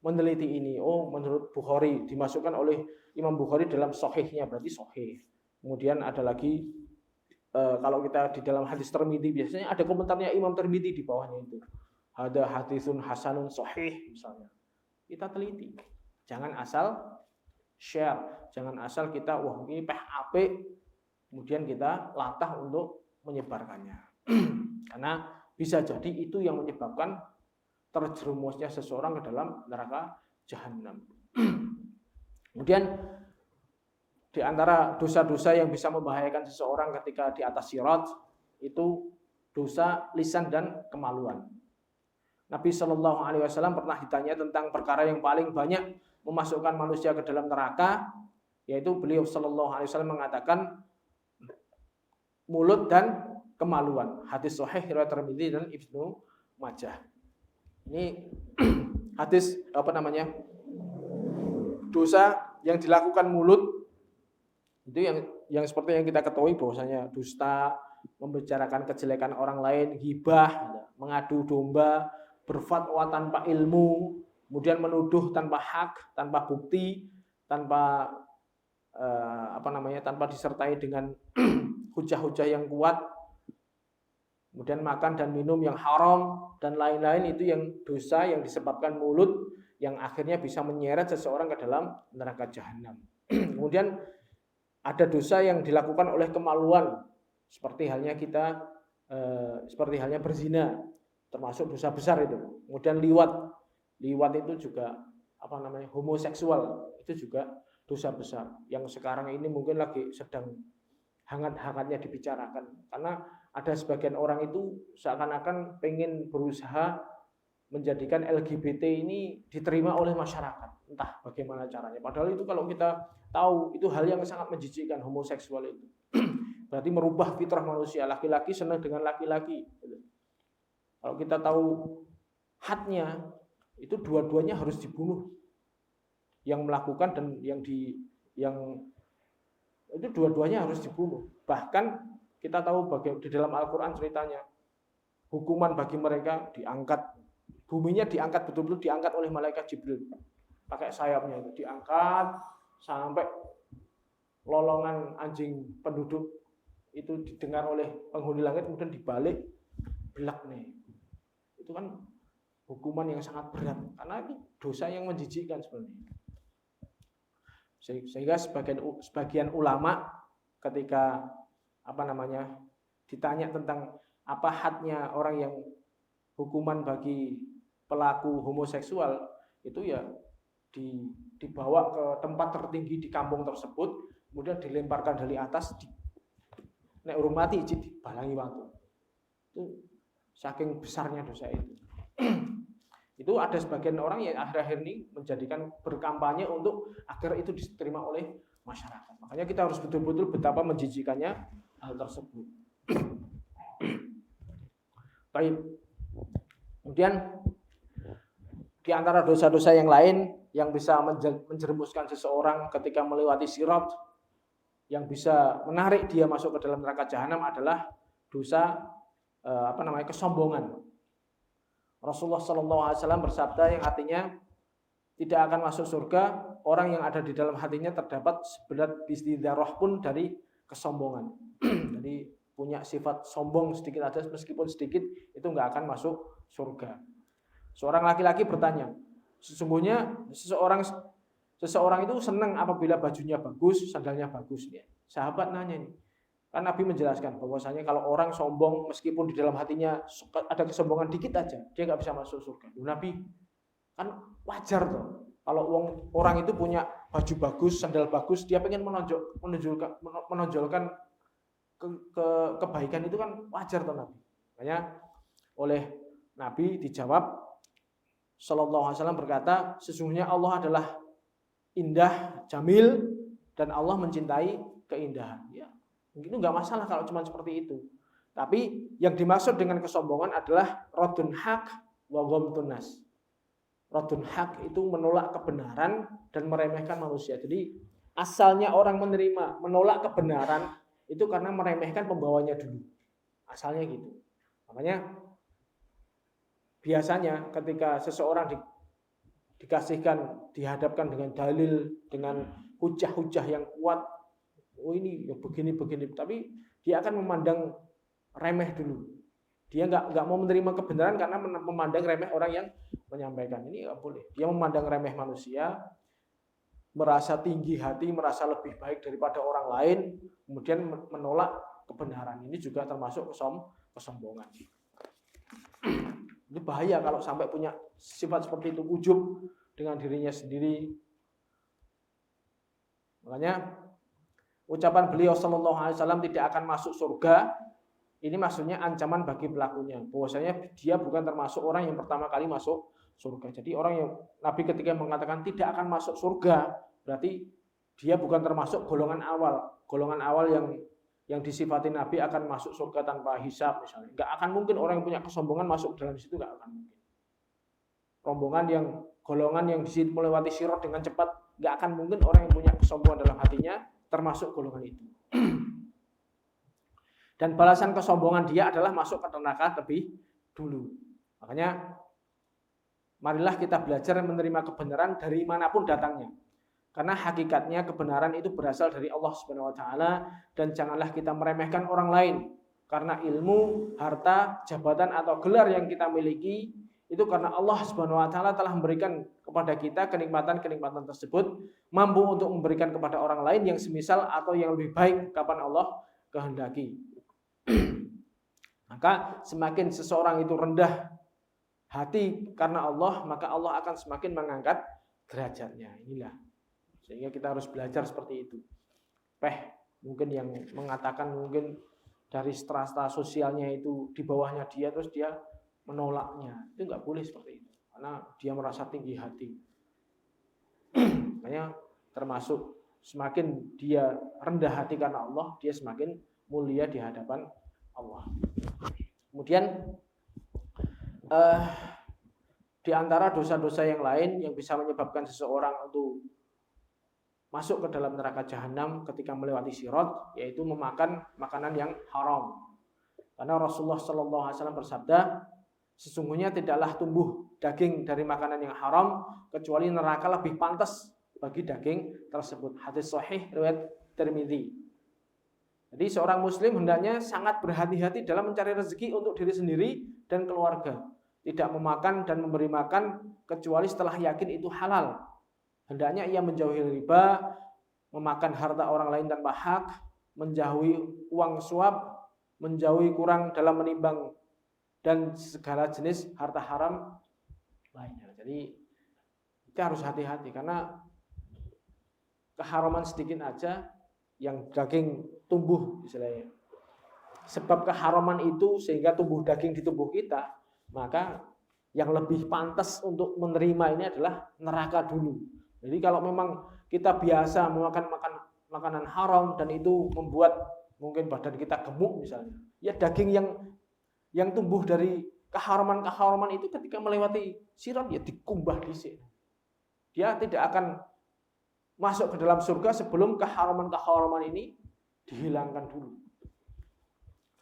meneliti ini. Oh, menurut Bukhari dimasukkan oleh Imam Bukhari dalam sahihnya, berarti sahih. Kemudian ada lagi kalau kita di dalam hadis Tirmidzi biasanya ada komentarnya Imam Tirmidzi di bawahnya itu. Ada hadisun hasanun sahih misalnya. Kita teliti. Jangan asal share, jangan asal kita wah ini apik kemudian kita latah untuk menyebarkannya. Karena bisa jadi itu yang menyebabkan terjerumusnya seseorang ke dalam neraka jahanam. Kemudian di antara dosa-dosa yang bisa membahayakan seseorang ketika di atas sirat itu dosa lisan dan kemaluan. Nabi Shallallahu Alaihi Wasallam pernah ditanya tentang perkara yang paling banyak memasukkan manusia ke dalam neraka, yaitu beliau Shallallahu Alaihi Wasallam mengatakan mulut dan kemaluan. Hadis sahih riwayat Tirmidzi dan Ibnu Majah. Ini hadis dosa yang dilakukan mulut itu yang seperti yang kita ketahui bahwasanya dusta, membicarakan kejelekan orang lain, ghibah, mengadu domba, berfatwa tanpa ilmu, kemudian menuduh tanpa hak, tanpa bukti, tanpa tanpa disertai dengan hujah-hujah yang kuat. Kemudian makan dan minum yang haram dan lain-lain itu yang dosa yang disebabkan mulut yang akhirnya bisa menyeret seseorang ke dalam neraka jahanam. Kemudian ada dosa yang dilakukan oleh kemaluan seperti halnya berzina, termasuk dosa besar itu. Kemudian liwat itu juga homoseksual itu juga dosa besar yang sekarang ini mungkin lagi sedang hangat-hangatnya dibicarakan karena ada sebagian orang itu seakan-akan pengen berusaha menjadikan LGBT ini diterima oleh masyarakat, entah bagaimana caranya. Padahal itu kalau kita tahu itu hal yang sangat menjijikkan, homoseksual itu. Berarti merubah fitrah manusia, laki-laki senang dengan laki-laki. Kalau kita tahu hadnya, itu dua-duanya harus dibunuh. Yang melakukan dan yang itu dua-duanya harus dibunuh. Bahkan kita tahu di dalam Al-Quran ceritanya hukuman bagi mereka diangkat, buminya diangkat betul-betul diangkat oleh malaikat Jibril pakai sayapnya itu diangkat sampai lolongan anjing penduduk itu didengar oleh penghuni langit, kemudian dibalik belak nih. Itu kan hukuman yang sangat berat karena itu dosa yang menjijikkan sebenarnya. Sehingga sebagian ulama ketika ditanya tentang apa hadnya orang yang hukuman bagi pelaku homoseksual itu ya dibawa ke tempat tertinggi di kampung tersebut, kemudian dilemparkan dari atas, nek urung mati dibalangi watu. Itu saking besarnya dosa itu. Itu ada sebagian orang yang akhir-akhir ini menjadikan berkampanye untuk agar itu diterima oleh masyarakat. Makanya kita harus betul-betul betapa menjijikannya hal tersebut. Baik. Kemudian di antara dosa-dosa yang lain yang bisa menjerumuskan seseorang ketika melewati sirat, yang bisa menarik dia masuk ke dalam neraka jahanam adalah dosa kesombongan. Rasulullah SAW bersabda yang artinya tidak akan masuk surga orang yang ada di dalam hatinya terdapat seberat biji dzarrah pun dari kesombongan. Jadi punya sifat sombong sedikit aja, meskipun sedikit, itu nggak akan masuk surga. Seorang laki-laki bertanya, sesungguhnya seseorang itu senang apabila bajunya bagus, sandalnya bagus. Ya. Sahabat nanya nih, kan Nabi menjelaskan bahwasanya kalau orang sombong meskipun di dalam hatinya ada kesombongan dikit aja, dia nggak bisa masuk surga. Nabi, kan wajar tuh. Kalau orang itu punya baju bagus, sandal bagus, dia pengen menonjolkan kebaikan itu kan wajar tuh Nabi. Makanya oleh Nabi dijawab, Sallallahu Alaihi Wasallam berkata, sesungguhnya Allah adalah indah, jamil, dan Allah mencintai keindahan. Ya, itu nggak masalah kalau cuma seperti itu. Tapi yang dimaksud dengan kesombongan adalah radun haq wa ghamtun nas. Radun haq itu menolak kebenaran dan meremehkan manusia. Jadi asalnya orang menolak kebenaran itu karena meremehkan pembawanya dulu. Asalnya gitu. Makanya biasanya ketika seseorang dihadapkan dengan dalil, dengan hujah-hujah yang kuat, oh ini ya begini, tapi dia akan memandang remeh dulu. Dia nggak mau menerima kebenaran karena memandang remeh orang yang menyampaikan. Ini nggak boleh. Dia memandang remeh manusia, merasa tinggi hati, merasa lebih baik daripada orang lain, kemudian menolak kebenaran. Ini juga termasuk kesombongan. Ini bahaya kalau sampai punya sifat seperti itu, ujub dengan dirinya sendiri. Makanya ucapan beliau Sallallahu Alaihi Wasallam tidak akan masuk surga, ini maksudnya ancaman bagi pelakunya. Bahwasanya dia bukan termasuk orang yang pertama kali masuk surga. Jadi orang yang Nabi ketika mengatakan tidak akan masuk surga, berarti dia bukan termasuk golongan awal. Golongan awal yang disifati Nabi akan masuk surga tanpa hisab misalnya. Enggak akan mungkin orang yang punya kesombongan masuk dalam situ, enggak akan mungkin. Golongan yang di situ melewati sirat dengan cepat, enggak akan mungkin orang yang punya kesombongan dalam hatinya termasuk golongan itu. Dan balasan kesombongan dia adalah masuk ke neraka lebih dulu. Makanya marilah kita belajar menerima kebenaran dari manapun datangnya. Karena hakikatnya kebenaran itu berasal dari Allah Subhanahu wa taala, dan janganlah kita meremehkan orang lain karena ilmu, harta, jabatan atau gelar yang kita miliki itu karena Allah Subhanahu wa taala telah memberikan kepada kita kenikmatan-kenikmatan tersebut, mampu untuk memberikan kepada orang lain yang semisal atau yang lebih baik kapan Allah kehendaki. Maka semakin seseorang itu rendah hati karena Allah, maka Allah akan semakin mengangkat derajatnya. Inilah. Sehingga kita harus belajar seperti itu. Mungkin yang mengatakan mungkin dari strata sosialnya itu di bawahnya dia, terus dia menolaknya. Itu nggak boleh seperti itu. Karena dia merasa tinggi hati. Makanya termasuk semakin dia rendah hati karena Allah, dia semakin mulia di hadapan Allah. Kemudian di antara dosa-dosa yang lain yang bisa menyebabkan seseorang untuk masuk ke dalam neraka jahanam ketika melewati sirat, yaitu memakan makanan yang haram. Karena Rasulullah SAW bersabda, sesungguhnya tidaklah tumbuh daging dari makanan yang haram kecuali neraka lebih pantas bagi daging tersebut. Hadis sahih riwayat Tirmidzi. Jadi seorang muslim hendaknya sangat berhati-hati dalam mencari rezeki untuk diri sendiri dan keluarga. Tidak memakan dan memberi makan kecuali setelah yakin itu halal. Hendaknya ia menjauhi riba, memakan harta orang lain tanpa hak, menjauhi uang suap, menjauhi kurang dalam menimbang, dan segala jenis harta haram lainnya. Jadi Kita harus hati-hati karena keharaman sedikit aja yang daging tumbuh istilahnya. Sebab keharaman itu sehingga tumbuh daging di tubuh kita, maka yang lebih pantas untuk menerima ini adalah neraka dulu. Jadi kalau memang kita biasa memakan makanan haram dan itu membuat mungkin badan kita gemuk misalnya, ya daging yang tumbuh dari keharaman itu ketika melewati sirat ya dikumbah dhisik. Dia tidak akan masuk ke dalam surga sebelum keharaman ini dihilangkan dulu.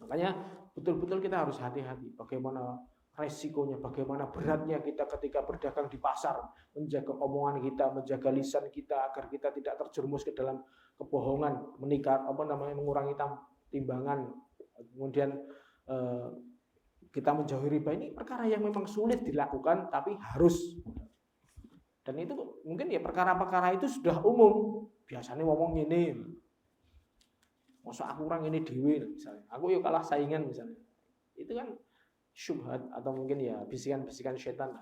Makanya betul-betul kita harus hati-hati bagaimana resikonya, bagaimana beratnya kita ketika berdagang di pasar, menjaga omongan kita, menjaga lisan kita agar kita tidak terjerumus ke dalam kebohongan, mengurangi timbangan, kemudian kita menjauhi riba. Ini perkara yang memang sulit dilakukan tapi harus. Dan itu mungkin ya perkara-perkara itu sudah umum. Biasanya ngomong ini, masa aku kurang ini dewe misalnya. Aku yuk kalah saingan misalnya. Itu kan syubhat atau mungkin ya bisikan-bisikan setan.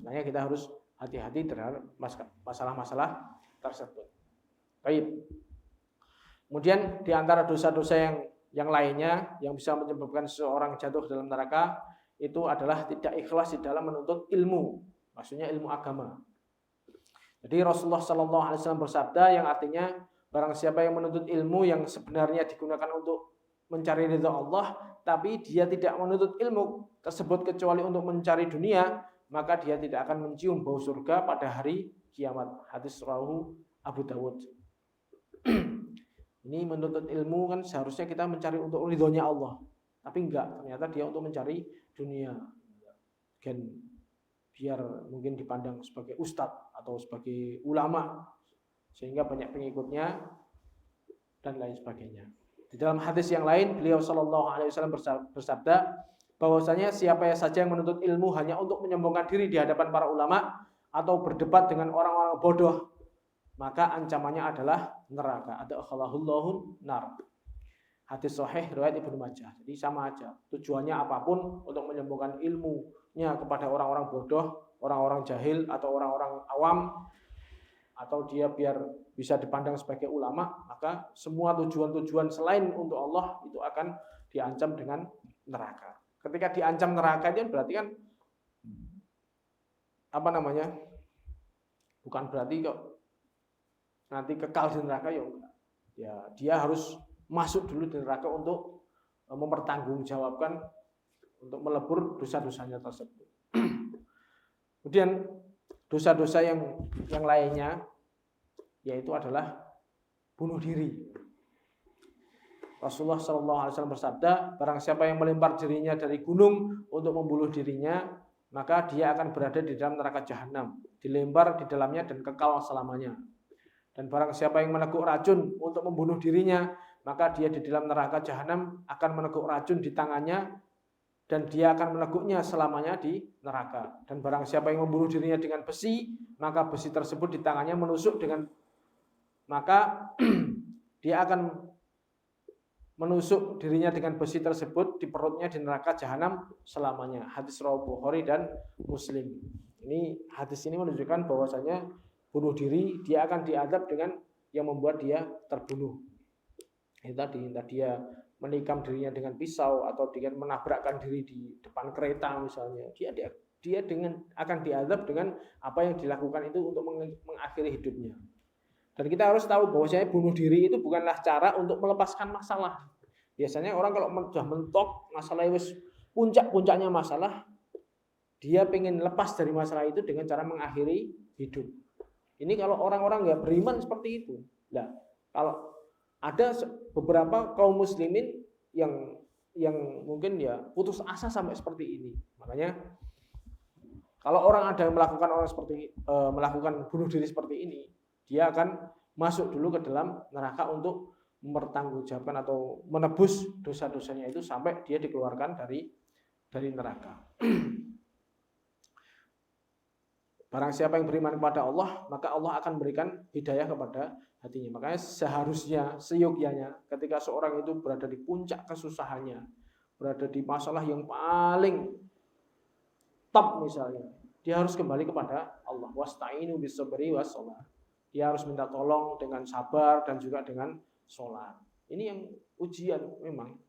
Makanya kita harus hati-hati terhadap masalah-masalah tersebut. Baik. Kemudian di antara dosa-dosa yang lainnya yang bisa menyebabkan seseorang jatuh dalam neraka itu adalah tidak ikhlas di dalam menuntut ilmu, maksudnya ilmu agama. Jadi Rasulullah SAW bersabda yang artinya barang siapa yang menuntut ilmu yang sebenarnya digunakan untuk mencari ridha Allah, tapi dia tidak menuntut ilmu tersebut kecuali untuk mencari dunia, maka dia tidak akan mencium bau surga pada hari kiamat. Hadis rawahu Abu Dawud. Ini menuntut ilmu kan seharusnya kita mencari untuk ridhonya Allah, tapi enggak, ternyata dia untuk mencari dunia, dan biar mungkin dipandang sebagai ustadz atau sebagai ulama sehingga banyak pengikutnya dan lain sebagainya. Di dalam hadis yang lain beliau SAW bersabda bahwasanya siapa saja yang menuntut ilmu hanya untuk menyombongkan diri di hadapan para ulama atau berdebat dengan orang-orang bodoh, maka ancamannya adalah neraka. Adakhalahullahu nar. Hadis sahih riwayat Ibnu Majah. Jadi sama aja. Tujuannya apapun untuk menyembuhkan ilmunya kepada orang-orang bodoh, orang-orang jahil atau orang-orang awam, atau dia biar bisa dipandang sebagai ulama, maka semua tujuan-tujuan selain untuk Allah itu akan diancam dengan neraka. Ketika diancam neraka itu berarti kan bukan berarti kok nanti kekal di neraka ya enggak. Ya, dia harus masuk dulu di neraka untuk mempertanggungjawabkan, untuk melebur dosa-dosanya tersebut. Kemudian dosa-dosa yang lainnya yaitu adalah bunuh diri. Rasulullah SAW bersabda, barang siapa yang melempar dirinya dari gunung untuk membunuh dirinya, maka dia akan berada di dalam neraka jahanam, dilempar di dalamnya dan kekal selamanya. Dan barang siapa yang meneguk racun untuk membunuh dirinya, maka dia di dalam neraka jahanam akan meneguk racun di tangannya dan dia akan meneguknya selamanya di neraka. Dan barang siapa yang membunuh dirinya dengan besi, maka besi tersebut di tangannya menusuk maka dia akan menusuk dirinya dengan besi tersebut di perutnya di neraka jahanam selamanya. Hadis riwayat Bukhari dan Muslim. Ini hadis ini menunjukkan bahwasanya bunuh diri dia akan diadab dengan yang membuat dia terbunuh. Entah dia menikam dirinya dengan pisau atau dengan menabrakkan diri di depan kereta misalnya. Dia akan diadab dengan apa yang dilakukan itu untuk mengakhiri hidupnya. Dan kita harus tahu bahwasanya bunuh diri itu bukanlah cara untuk melepaskan masalah. Biasanya orang kalau sudah mentok masalah wis puncak-puncaknya masalah, dia pengen lepas dari masalah itu dengan cara mengakhiri hidup. Ini kalau orang-orang nggak beriman seperti itu. Nah, kalau ada beberapa kaum muslimin yang mungkin ya putus asa sampai seperti ini. Makanya kalau orang ada yang melakukan bunuh diri seperti ini, dia akan masuk dulu ke dalam neraka untuk mempertanggungjawabkan atau menebus dosa-dosanya itu sampai dia dikeluarkan dari neraka. Barang siapa yang beriman kepada Allah, maka Allah akan memberikan hidayah kepada hatinya. Makanya seharusnya, seyogyanya ketika seorang itu berada di puncak kesusahannya, berada di masalah yang paling top misalnya, dia harus kembali kepada Allah. Wasta'inu bis-sabri was-shalah. Dia harus minta tolong dengan sabar dan juga dengan sholat. Ini yang ujian memang.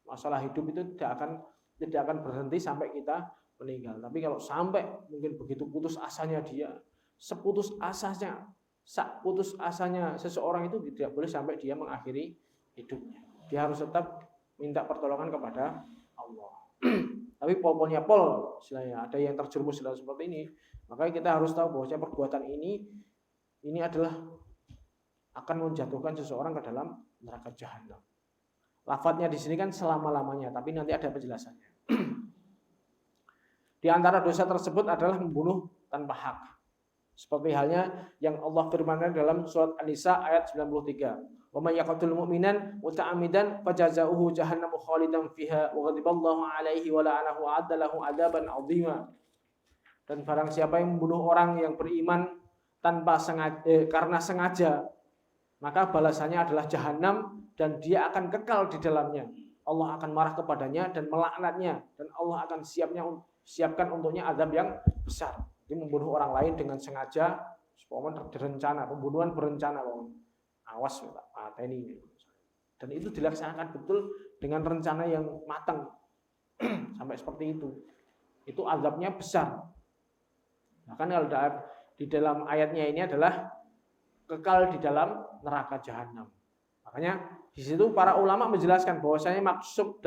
Masalah hidup itu tidak akan berhenti sampai kita meninggal. Tapi kalau sampai mungkin begitu putus asanya dia, seputus asanya seseorang itu tidak boleh sampai dia mengakhiri hidupnya. Dia harus tetap minta pertolongan kepada Allah. Tapi pol-polnya istilahnya ada yang terjerumus dalam seperti ini, makanya kita harus tahu bahwa perbuatan ini adalah akan menjatuhkan seseorang ke dalam neraka jahanam. Lafadznya di sini kan selama-lamanya, tapi nanti ada penjelasannya. Di antara dosa tersebut adalah membunuh tanpa hak. Seperti halnya yang Allah firmankan dalam surat An-Nisa ayat 93. Wa may yaqtul mu'minan muta'ammidan fajazaohu jahannamu khalidan fiha wa ghadiballahu 'alaihi wa la'anahu 'adda lahu 'adaban 'azima. Dan barang siapa yang membunuh orang yang beriman tanpa karena sengaja, maka balasannya adalah jahanam dan dia akan kekal di dalamnya. Allah akan marah kepadanya dan melaknatnya, dan Allah akan siapkan untuknya azab yang besar. Jadi membunuh orang lain dengan sengaja, berencana, pembunuhan berencana, awas ini. Dan itu dilaksanakan betul dengan rencana yang matang sampai seperti itu. Itu azabnya besar. Bahkan kalau di dalam ayatnya ini adalah kekal di dalam neraka jahanam. Makanya di situ para ulama menjelaskan bahwasanya maksud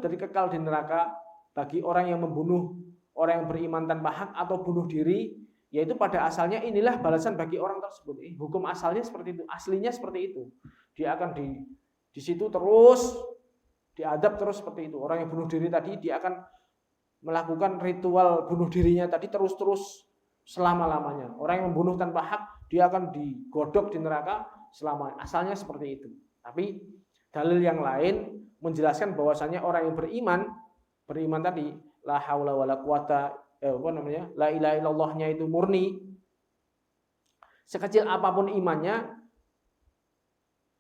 dari kekal di neraka bagi orang yang membunuh orang yang beriman tanpa hak atau bunuh diri, yaitu pada asalnya inilah balasan bagi orang tersebut. Hukum asalnya seperti itu, aslinya seperti itu. Dia akan di situ terus diadab terus seperti itu. Orang yang bunuh diri tadi dia akan melakukan ritual bunuh dirinya tadi terus selama-lamanya. Orang yang membunuh tanpa hak dia akan digodok di neraka selamanya. Asalnya seperti itu. Tapi dalil yang lain menjelaskan bahwasanya orang yang beriman tadi la haula wala quwata la ilaha illallahnya itu murni. Sekecil apapun imannya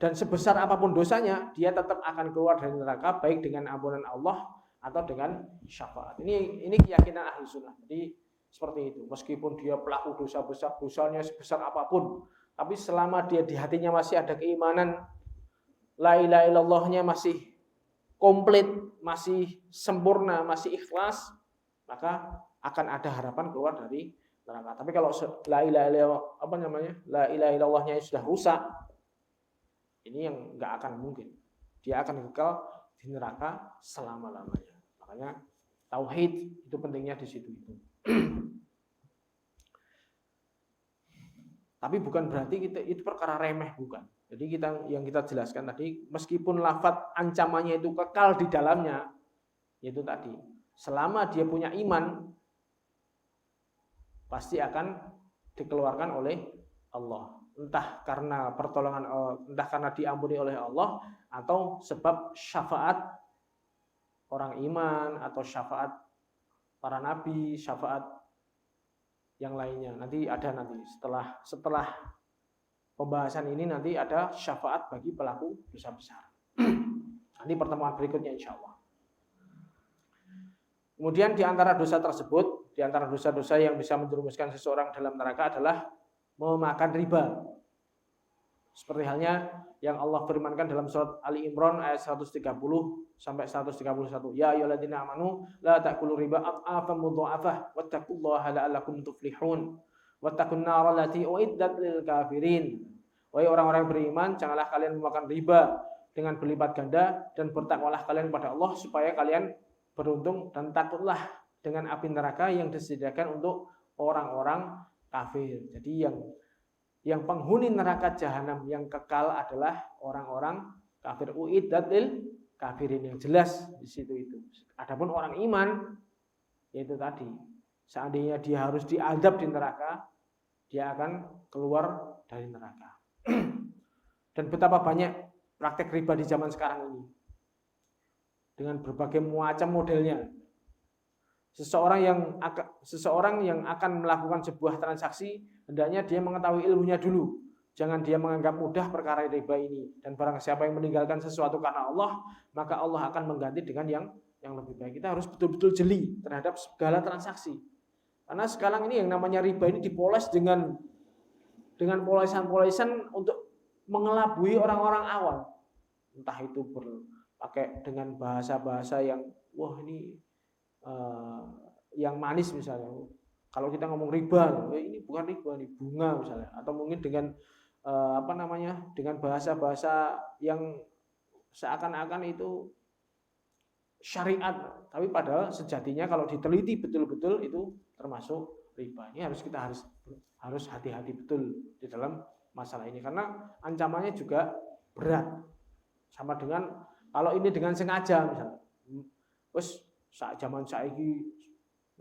dan sebesar apapun dosanya, dia tetap akan keluar dari neraka baik dengan ampunan Allah atau dengan syafaat. Ini keyakinan ahli sunnah. Jadi seperti itu. Meskipun dia pelaku dosa besar, dosanya sebesar apapun, tapi selama dia di hatinya masih ada keimanan, la ilaha illallahnya masih komplit, masih sempurna, masih ikhlas, maka akan ada harapan keluar dari neraka. Tapi kalau la ilaha illallahnya sudah rusak, ini yang nggak akan mungkin. Dia akan kekal di neraka selama-lamanya. Makanya tauhid itu pentingnya di situ itu. Tapi bukan berarti itu perkara remeh, bukan. Jadi yang kita jelaskan tadi, meskipun lafadz ancamannya itu kekal di dalamnya, yaitu tadi, selama dia punya iman, pasti akan dikeluarkan oleh Allah. Entah karena pertolongan, entah karena diampuni oleh Allah, atau sebab syafaat orang iman, atau syafaat para nabi, syafaat yang lainnya. Nanti setelah pembahasan ini nanti ada syafaat bagi pelaku dosa besar. Nanti pertemuan berikutnya insya Allah. Kemudian di antara dosa tersebut, di antara dosa-dosa yang bisa menjerumuskan seseorang dalam neraka adalah memakan riba. Seperti halnya yang Allah firmankan dalam surat Ali Imran ayat 130 sampai 131. Ya ayyuhalladzina amanu la ta'kulu riba adhafan mudha'afah wattaqullaha la'allakum tuflihun. Wattaqun nar allati uiddat lil kafirin. Wahai orang-orang beriman, janganlah kalian memakan riba dengan berlipat ganda, dan bertakwalah kalian kepada Allah supaya kalian beruntung, dan takutlah dengan api neraka yang disediakan untuk orang-orang kafir. Jadi yang penghuni neraka jahanam yang kekal adalah orang-orang kafir. Uiddat lil kafirin, yang jelas di situ itu. Adapun orang iman, yaitu tadi, seandainya dia harus diadab di neraka, dia akan keluar dari neraka. Dan betapa banyak praktek riba di zaman sekarang ini, dengan berbagai macam modelnya. Seseorang yang akan melakukan sebuah transaksi, hendaknya dia mengetahui ilmunya dulu. Jangan dia menganggap mudah perkara riba ini. Dan barang siapa yang meninggalkan sesuatu karena Allah, maka Allah akan mengganti dengan yang lebih baik. Kita harus betul-betul jeli terhadap segala transaksi. Karena sekarang ini yang namanya riba ini dipoles dengan polesan-polesan untuk mengelabui orang-orang awam. Entah itu pakai dengan bahasa-bahasa yang wah ini yang manis misalnya. Kalau kita ngomong riba, ini bukan riba, ini bunga misalnya. Atau mungkin dengan dengan bahasa-bahasa yang seakan-akan itu syariat, tapi padahal sejatinya kalau diteliti betul-betul itu termasuk riba. Ini kita harus hati-hati betul di dalam masalah ini karena ancamannya juga berat. Sama dengan kalau ini dengan sengaja misalnya. Wes zaman saiki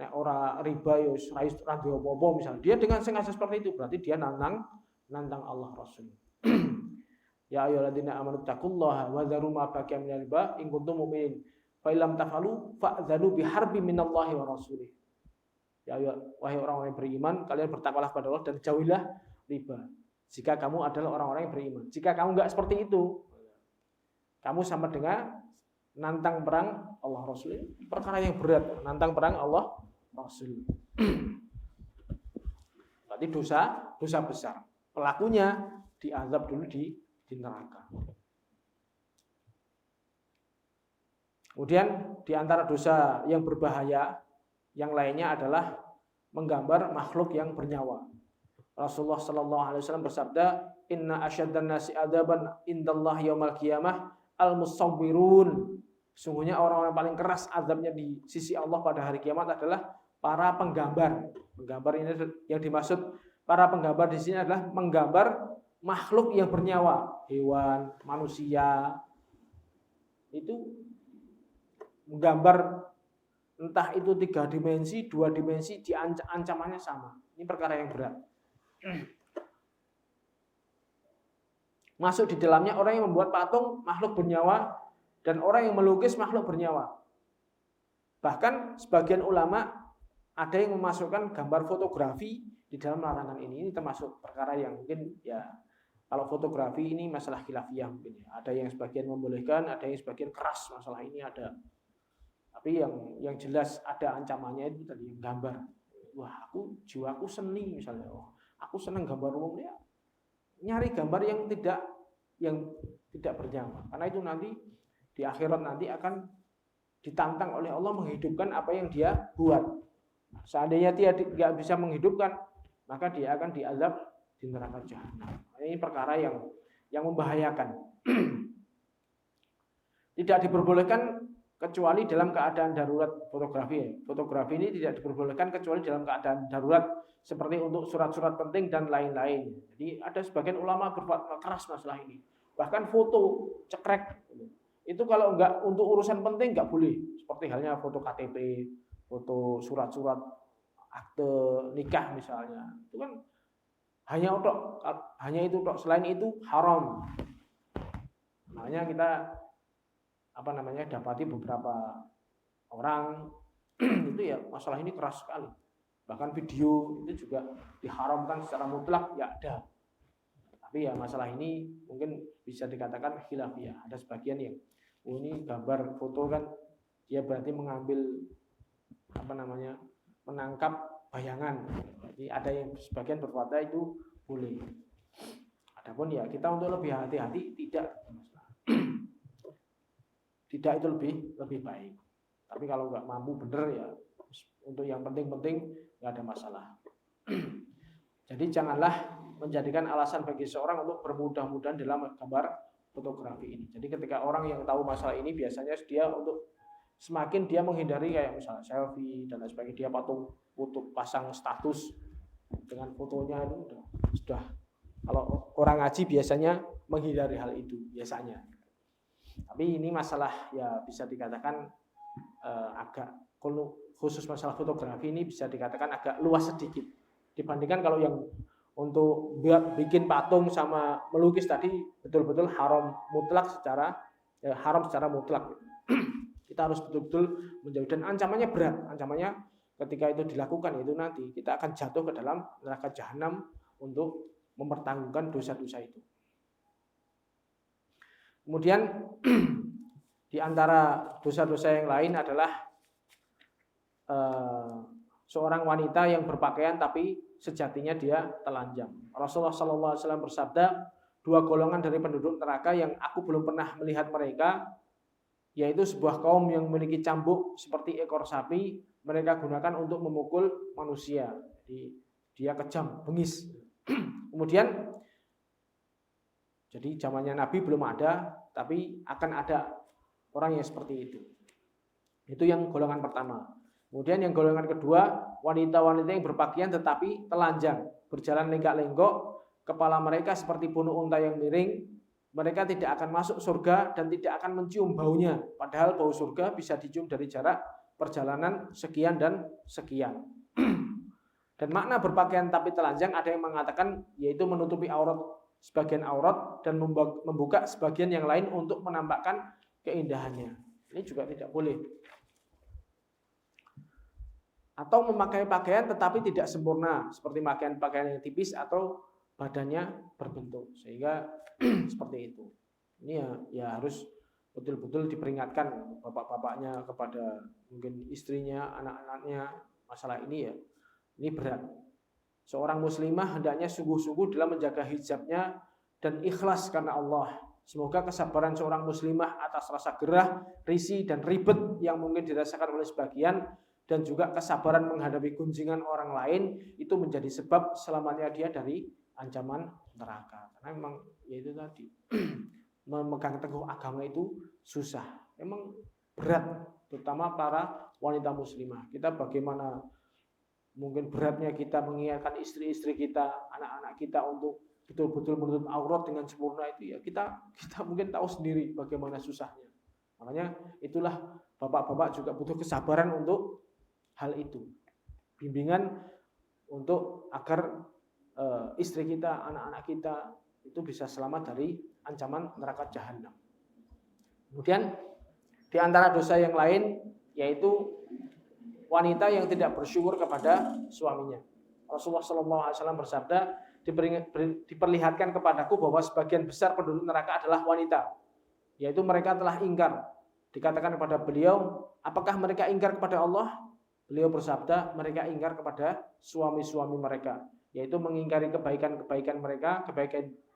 nek ora riba ya wis ra apa-apa misalnya. Dia dengan sengaja seperti itu berarti dia nantang Allah Rasul. Ya ayyuhalladzina amanu taqullaha wa dzaru ma baqiya minal riba in kuntum mu'minin. Fa illam tafalu fa'dzanu biharbin minallahi wa rasulih. Ya wahai orang-orang yang beriman, kalian bertakwalah kepada Allah dan jauhilah riba. Jika kamu adalah orang-orang yang beriman. Jika kamu enggak seperti itu, kamu sama dengan nantang perang Allah Rasul. Perkara yang berat, nantang perang Allah Rasul. Berarti dosa besar. Pelakunya diazab dulu di neraka. Kemudian di antara dosa yang berbahaya yang lainnya adalah menggambar makhluk yang bernyawa. Rasulullah sallallahu alaihi wasallam bersabda, "Inna asyaddan nasi adaban indallahi yaumil qiyamah al-musawwirun." Sungguhnya orang-orang paling keras azabnya di sisi Allah pada hari kiamat adalah para penggambar. Penggambar ini yang dimaksud para penggambar di sini adalah menggambar makhluk yang bernyawa, hewan, manusia. Itu menggambar entah itu 3 dimensi, 2 dimensi, ancamannya sama. Ini perkara yang berat. Masuk di dalamnya orang yang membuat patung makhluk bernyawa dan orang yang melukis makhluk bernyawa. Bahkan sebagian ulama ada yang memasukkan gambar fotografi di dalam larangan ini. Ini termasuk perkara yang mungkin ya kalau fotografi ini masalah khilafiyah mungkin ya. Ada yang sebagian membolehkan, ada yang sebagian keras masalah ini ada. Tapi yang jelas ada ancamannya itu tadi yang gambar. Wah, jiwaku seni misalnya. Oh, aku senang gambar umum ya. Nyari gambar yang tidak bernyawa. Karena itu nanti di akhirat nanti akan ditantang oleh Allah menghidupkan apa yang dia buat. Seandainya dia tidak bisa menghidupkan, maka dia akan diazab di neraka jahanam. Ini perkara yang membahayakan. Tidak diperbolehkan kecuali dalam keadaan darurat fotografi. Fotografi ini tidak diperbolehkan kecuali dalam keadaan darurat seperti untuk surat-surat penting dan lain-lain. Jadi ada sebagian ulama berbuat keras masalah ini. Bahkan foto cekrek itu kalau enggak untuk urusan penting enggak boleh. Seperti halnya foto KTP, foto surat-surat akte nikah misalnya. Itu kan hanya itu tok, selain itu haram. Makanya kita dapati beberapa orang itu ya masalah ini keras sekali. Bahkan video itu juga diharamkan secara mutlak ya ada. Tapi ya masalah ini mungkin bisa dikatakan khilafiyah. Ada sebagian yang ini gambar foto kan dia berarti mengambil menangkap bayangan. Jadi ada yang sebagian berkata itu boleh. Adapun ya kita untuk lebih hati-hati tidak itu lebih baik. Tapi kalau nggak mampu bener ya untuk yang penting-penting nggak ada masalah. Jadi janganlah menjadikan alasan bagi seorang untuk bermudah-mudahan dalam gambar fotografi ini. Jadi ketika orang yang tahu masalah ini biasanya dia untuk semakin dia menghindari kayak misalnya selfie dan lain sebagainya, dia pasang status dengan fotonya itu sudah kalau orang ngaji biasanya menghindari hal itu biasanya. Tapi ini masalah ya bisa dikatakan agak khusus masalah fotografi ini bisa dikatakan agak luas sedikit dibandingkan kalau yang untuk bikin patung sama melukis tadi betul-betul haram secara mutlak. Kita harus betul-betul menjauhi dan ancamannya berat. Ancamannya ketika itu dilakukan itu nanti kita akan jatuh ke dalam neraka jahanam untuk mempertanggungan dosa-dosa itu. Kemudian di antara dosa-dosa yang lain adalah seorang wanita yang berpakaian tapi sejatinya dia telanjang. Rasulullah SAW bersabda, 2 golongan dari penduduk neraka yang aku belum pernah melihat mereka, yaitu sebuah kaum yang memiliki cambuk seperti ekor sapi, mereka gunakan untuk memukul manusia. Jadi dia kejam, bengis. Kemudian, jadi zamannya Nabi belum ada, tapi akan ada orang yang seperti itu. Itu yang golongan pertama. Kemudian yang golongan kedua, wanita-wanita yang berpakaian tetapi telanjang, berjalan lenggak-lenggok, kepala mereka seperti punuk unta yang miring. Mereka tidak akan masuk surga dan tidak akan mencium baunya. Padahal bau surga bisa dicium dari jarak perjalanan sekian dan sekian. Dan makna berpakaian tapi telanjang ada yang mengatakan yaitu menutupi aurat, sebagian aurat, dan membuka sebagian yang lain untuk menampakkan keindahannya. Ini juga tidak boleh. Atau memakai pakaian tetapi tidak sempurna, seperti pakaian yang tipis atau badannya berbentuk, sehingga seperti itu. Ini ya harus betul-betul diperingatkan bapak-bapaknya kepada mungkin istrinya, anak-anaknya masalah ini ya. Ini berat. Seorang muslimah hendaknya sungguh-sungguh dalam menjaga hijabnya dan ikhlas karena Allah. Semoga kesabaran seorang muslimah atas rasa gerah, risih dan ribet yang mungkin dirasakan oleh sebagian, dan juga kesabaran menghadapi gunjingan orang lain itu menjadi sebab selamatnya dia dari ancaman neraka. Karena memang ya itu tadi memegang teguh agama itu susah, memang berat, terutama para wanita muslimah. Kita bagaimana mungkin beratnya kita mengingatkan istri-istri kita, anak-anak kita untuk betul-betul menutup aurat dengan sempurna itu ya kita mungkin tahu sendiri bagaimana susahnya. Makanya itulah bapak-bapak juga butuh kesabaran untuk hal itu, bimbingan untuk agar istri kita, anak-anak kita itu bisa selamat dari ancaman neraka jahanam. Kemudian di antara dosa yang lain yaitu wanita yang tidak bersyukur kepada suaminya. Rasulullah SAW bersabda, diperlihatkan kepadaku bahwa sebagian besar penduduk neraka adalah wanita, yaitu mereka telah ingkar. Dikatakan kepada beliau, apakah mereka ingkar kepada Allah? Beliau bersabda, mereka ingkar kepada suami-suami mereka, yaitu mengingkari kebaikan-kebaikan mereka,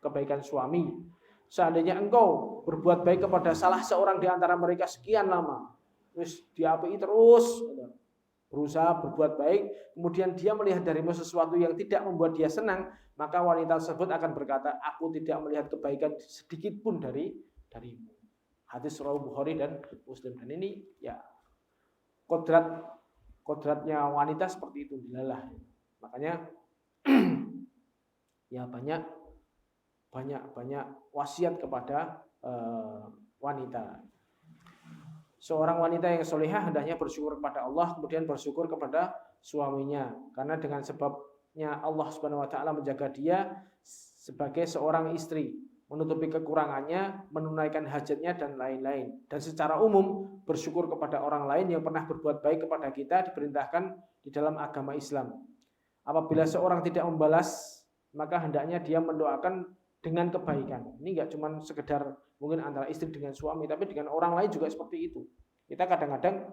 kebaikan suami. Seandainya engkau berbuat baik kepada salah seorang di antara mereka sekian lama, terus diapai terus, berusaha berbuat baik, kemudian dia melihat darimu sesuatu yang tidak membuat dia senang, maka wanita tersebut akan berkata, aku tidak melihat kebaikan sedikit pun darimu. Hadis riwayat Bukhari dan Muslim. Dan ini ya kodratnya wanita seperti itu, dilalah. Makanya ya banyak wasiat kepada wanita. Seorang wanita yang solehah hendaknya bersyukur kepada Allah, kemudian bersyukur kepada suaminya, karena dengan sebabnya Allah Subhanahu wa taala menjaga dia sebagai seorang istri, menutupi kekurangannya, menunaikan hajatnya dan lain-lain. Dan secara umum bersyukur kepada orang lain yang pernah berbuat baik kepada kita diperintahkan di dalam agama Islam. Apabila seorang tidak membalas, maka hendaknya dia mendoakan dengan kebaikan. Ini enggak cuma sekedar mungkin antara istri dengan suami, tapi dengan orang lain juga seperti itu. Kita kadang-kadang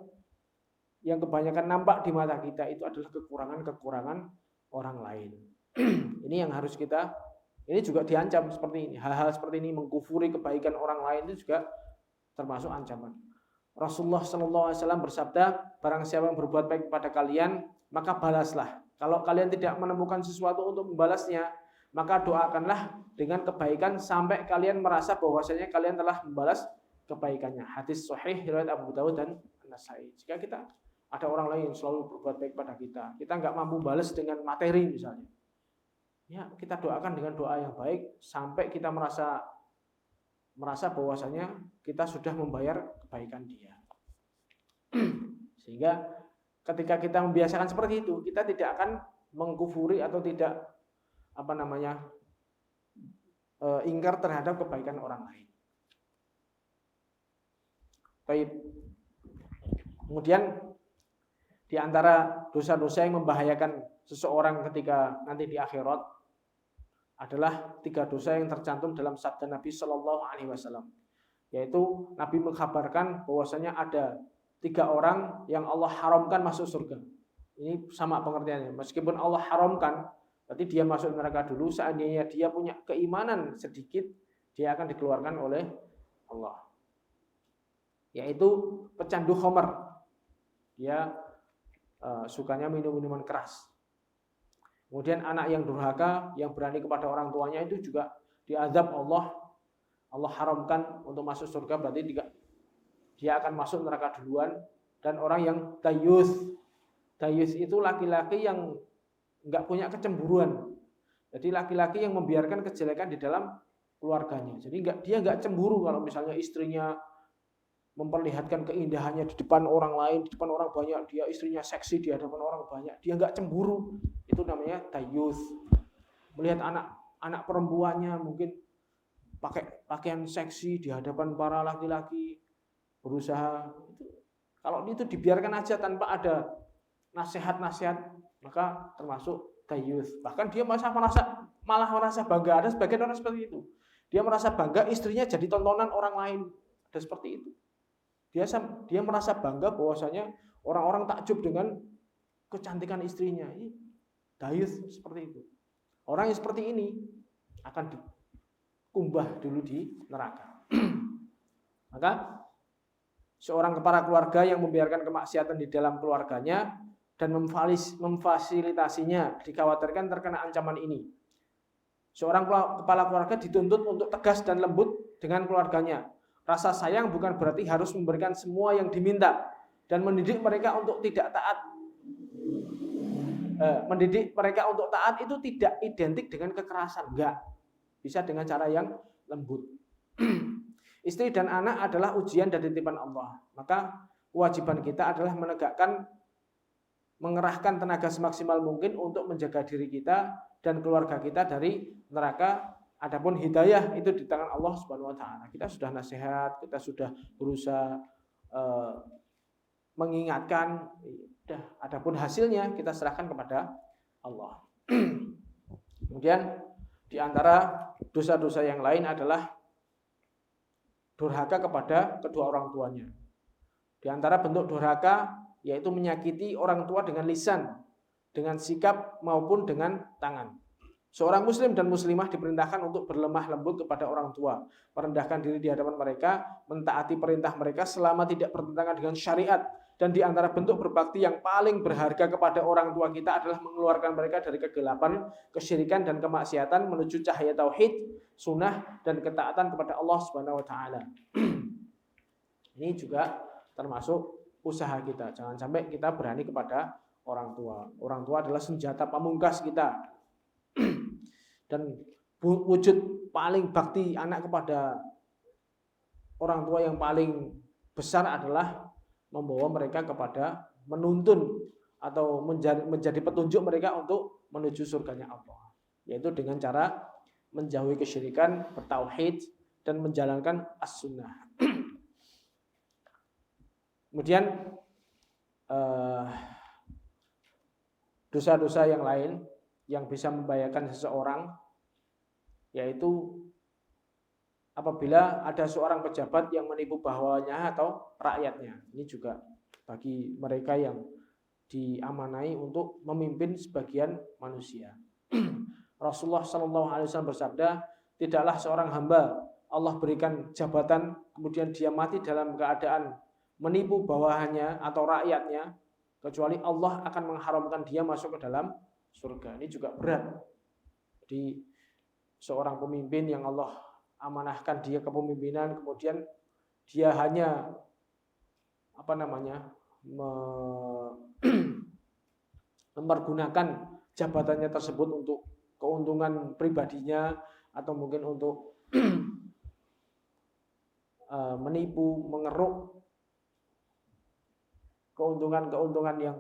yang kebanyakan nampak di mata kita itu adalah kekurangan-kekurangan orang lain. Ini yang harus kita, ini juga diancam seperti ini. Hal-hal seperti ini, mengkufuri kebaikan orang lain itu juga termasuk ancaman. Rasulullah SAW bersabda, barang siapa yang berbuat baik kepada kalian, maka balaslah. Kalau kalian tidak menemukan sesuatu untuk membalasnya, maka doakanlah dengan kebaikan sampai kalian merasa bahwasanya kalian telah membalas kebaikannya. Hadis sahih riwayat Abu Dawud dan An-Nasai. Jika kita ada orang lain yang selalu berbuat baik pada kita nggak mampu balas dengan materi misalnya, ya kita doakan dengan doa yang baik sampai kita merasa bahwasanya kita sudah membayar kebaikan dia. Sehingga ketika kita membiasakan seperti itu, kita tidak akan mengkufuri atau tidak ingkar terhadap kebaikan orang lain. Baik. Kemudian di antara dosa-dosa yang membahayakan seseorang ketika nanti di akhirat adalah 3 dosa yang tercantum dalam sabda Nabi Shallallahu Alaihi Wasallam, yaitu Nabi mengkabarkan bahwasanya ada 3 orang yang Allah haramkan masuk surga. Ini sama pengertiannya. Meskipun Allah haramkan, berarti dia masuk neraka dulu. Seandainya dia punya keimanan sedikit, dia akan dikeluarkan oleh Allah. Yaitu pecandu khamar. Dia sukanya minum minuman keras. Kemudian anak yang durhaka, yang berani kepada orang tuanya itu juga diazab Allah. Allah haramkan untuk masuk surga, berarti dia akan masuk neraka duluan. Dan orang yang dayus itu laki-laki yang nggak punya kecemburuan. Jadi laki-laki yang membiarkan kejelekan di dalam keluarganya. Jadi dia nggak cemburu kalau misalnya istrinya memperlihatkan keindahannya di depan orang lain, di depan orang banyak, dia istrinya seksi di hadapan orang banyak, dia nggak cemburu. Itu namanya dayus. Melihat anak perempuannya mungkin pakai pakaian seksi di hadapan para laki-laki, berusaha itu, kalau itu dibiarkan aja tanpa ada nasihat-nasihat, maka termasuk dayus. Bahkan dia malah merasa bangga. Ada sebagian orang seperti itu. Dia merasa bangga istrinya jadi tontonan orang lain. Ada seperti itu. Dia merasa bangga bahwasanya orang-orang takjub dengan kecantikan istrinya. Ini dayus seperti itu. Orang yang seperti ini akan dikumbah dulu di neraka. Maka seorang kepala keluarga yang membiarkan kemaksiatan di dalam keluarganya dan memfasilitasinya dikhawatirkan terkena ancaman ini. Seorang kepala keluarga dituntut untuk tegas dan lembut dengan keluarganya. Rasa sayang bukan berarti harus memberikan semua yang diminta dan mendidik mereka untuk tidak taat. Mendidik mereka untuk taat itu tidak identik dengan kekerasan, enggak. Bisa dengan cara yang lembut. Istri dan anak adalah ujian dan titipan Allah. Maka kewajiban kita adalah mengerahkan tenaga semaksimal mungkin untuk menjaga diri kita dan keluarga kita dari neraka. Adapun hidayah itu di tangan Allah Subhanahu wa taala. Kita sudah nasihat, kita sudah berusaha mengingatkan, adapun hasilnya kita serahkan kepada Allah. Kemudian di antara dosa-dosa yang lain adalah durhaka kepada kedua orang tuanya. Di antara bentuk durhaka yaitu menyakiti orang tua dengan lisan, dengan sikap maupun dengan tangan. Seorang muslim dan muslimah diperintahkan untuk berlemah lembut kepada orang tua, merendahkan diri di hadapan mereka, mentaati perintah mereka selama tidak bertentangan dengan syariat. Dan di antara bentuk berbakti yang paling berharga kepada orang tua kita adalah mengeluarkan mereka dari kegelapan, kesyirikan dan kemaksiatan menuju cahaya tauhid, sunnah dan ketaatan kepada Allah Subhanahu wa taala. Ini juga termasuk usaha kita. Jangan sampai kita berani kepada orang tua. Orang tua adalah senjata pamungkas kita. Dan wujud paling bakti anak kepada orang tua yang paling besar adalah membawa mereka kepada menuntun atau menjadi petunjuk mereka untuk menuju surganya Allah, yaitu dengan cara menjauhi kesyirikan, bertauhid dan menjalankan as-sunnah. Kemudian dosa-dosa yang lain yang bisa membahayakan seseorang yaitu apabila ada seorang pejabat yang menipu bawahannya atau rakyatnya. Ini juga bagi mereka yang diamanai untuk memimpin sebagian manusia. Rasulullah SAW bersabda, tidaklah seorang hamba Allah berikan jabatan kemudian dia mati dalam keadaan menipu bawahannya atau rakyatnya, kecuali Allah akan mengharamkan dia masuk ke dalam surga. Ini juga berat. Jadi seorang pemimpin yang Allah amanahkan dia kepemimpinan, kemudian dia hanya mempergunakan jabatannya tersebut untuk keuntungan pribadinya atau mungkin untuk menipu, mengeruk keuntungan yang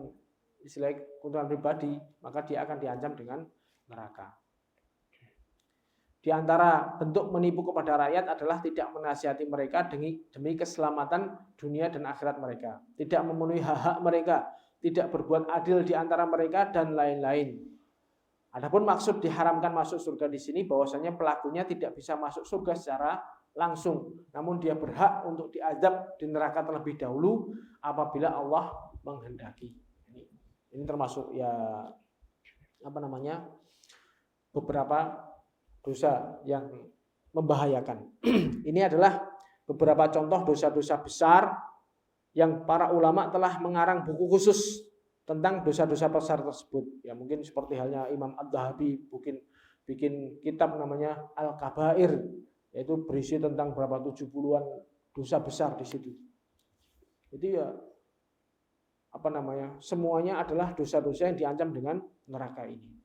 istilahnya keuntungan pribadi, maka dia akan diancam dengan neraka. Di antara bentuk menipu kepada rakyat adalah tidak menasihati mereka demi keselamatan dunia dan akhirat mereka, tidak memenuhi hak-hak mereka, tidak berbuat adil di antara mereka dan lain-lain. Adapun maksud diharamkan masuk surga di sini bahwasanya pelakunya tidak bisa masuk surga secara langsung, namun dia berhak untuk diazab di neraka terlebih dahulu apabila Allah menghendaki. Ini termasuk ya beberapa dosa yang membahayakan. Ini adalah beberapa contoh dosa-dosa besar yang para ulama telah mengarang buku khusus tentang dosa-dosa besar tersebut. Ya mungkin seperti halnya Imam Ad-Dhahabi bikin kitab namanya Al-Kabair, yaitu berisi tentang berapa 70-an dosa besar di situ. Jadi ya semuanya adalah dosa-dosa yang diancam dengan neraka ini.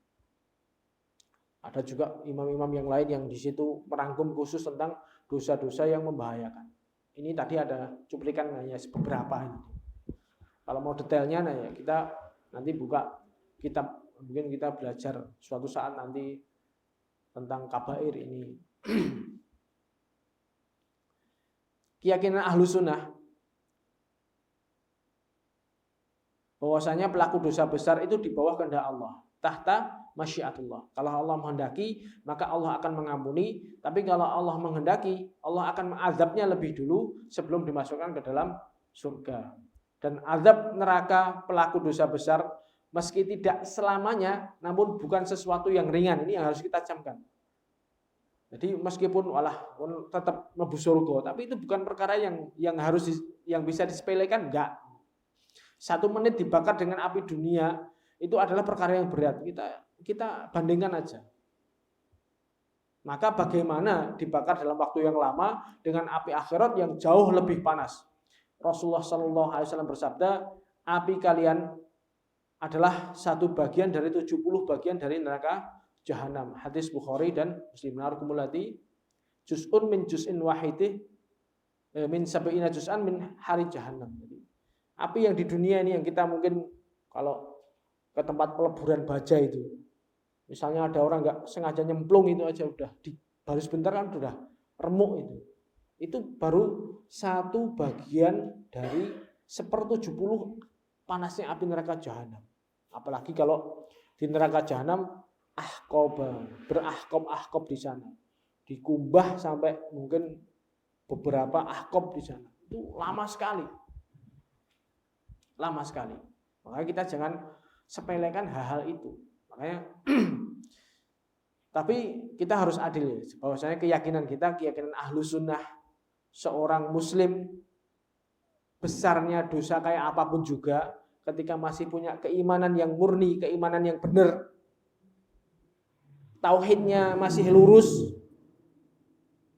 Ada juga imam-imam yang lain yang di situ merangkum khusus tentang dosa-dosa yang membahayakan. Ini tadi ada cuplikan hanya beberapa ini. Kalau mau detailnya ya kita nanti buka kitab, mungkin kita belajar suatu saat nanti tentang kabair ini. Keyakinan ahlu sunnah bahwasanya pelaku dosa besar itu di bawah kehendak Allah, tahta masyiatullah. Kalau Allah menghendaki, maka Allah akan mengampuni. Tapi kalau Allah menghendaki, Allah akan mengazabnya lebih dulu sebelum dimasukkan ke dalam surga. Dan azab neraka pelaku dosa besar meski tidak selamanya, namun bukan sesuatu yang ringan. Ini yang harus kita camkan. Jadi meskipun tetap mlebu surga, tapi itu bukan perkara yang bisa disepelekan, enggak. 1 menit dibakar dengan api dunia itu adalah perkara yang berat. Kita bandingkan aja. Maka bagaimana dibakar dalam waktu yang lama dengan api akhirat yang jauh lebih panas. Rasulullah SAW bersabda, api kalian adalah 1 bagian dari 70 bagian dari neraka Jahanam. Hadis Bukhari dan Muslim. Narkumulati juz'un min juz'in wahidih min sab'ina juz'an min hari Jahanam. Jadi api yang di dunia ini yang kita mungkin kalau ke tempat peleburan baja itu, misalnya ada orang nggak sengaja nyemplung itu aja udah baru sebentar kan udah remuk itu baru 1 bagian dari 1/70 panasnya api neraka Jahanam. Apalagi kalau di neraka Jahanam berahkob di sana, dikumbah sampai mungkin beberapa ahkob di sana, itu lama sekali. Makanya kita jangan sepelekan hal-hal itu. Makanya tapi kita harus adil ya, bahwasanya keyakinan ahlu sunnah, seorang muslim besarnya dosa kayak apapun juga, ketika masih punya keimanan yang murni, keimanan yang benar, tauhidnya masih lurus,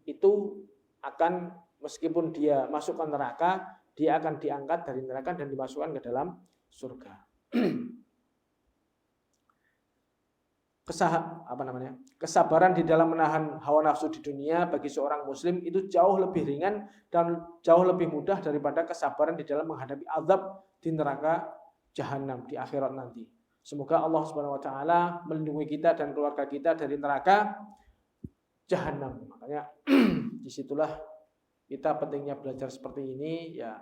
itu akan meskipun dia masuk ke neraka, dia akan diangkat dari neraka dan dimasukkan ke dalam surga. Kesabaran di dalam menahan hawa nafsu di dunia bagi seorang muslim itu jauh lebih ringan dan jauh lebih mudah daripada kesabaran di dalam menghadapi azab di neraka Jahanam di akhirat nanti. Semoga Allah Subhanahu wa taala melindungi kita dan keluarga kita dari neraka Jahanam. Makanya disitulah kita pentingnya belajar seperti ini ya.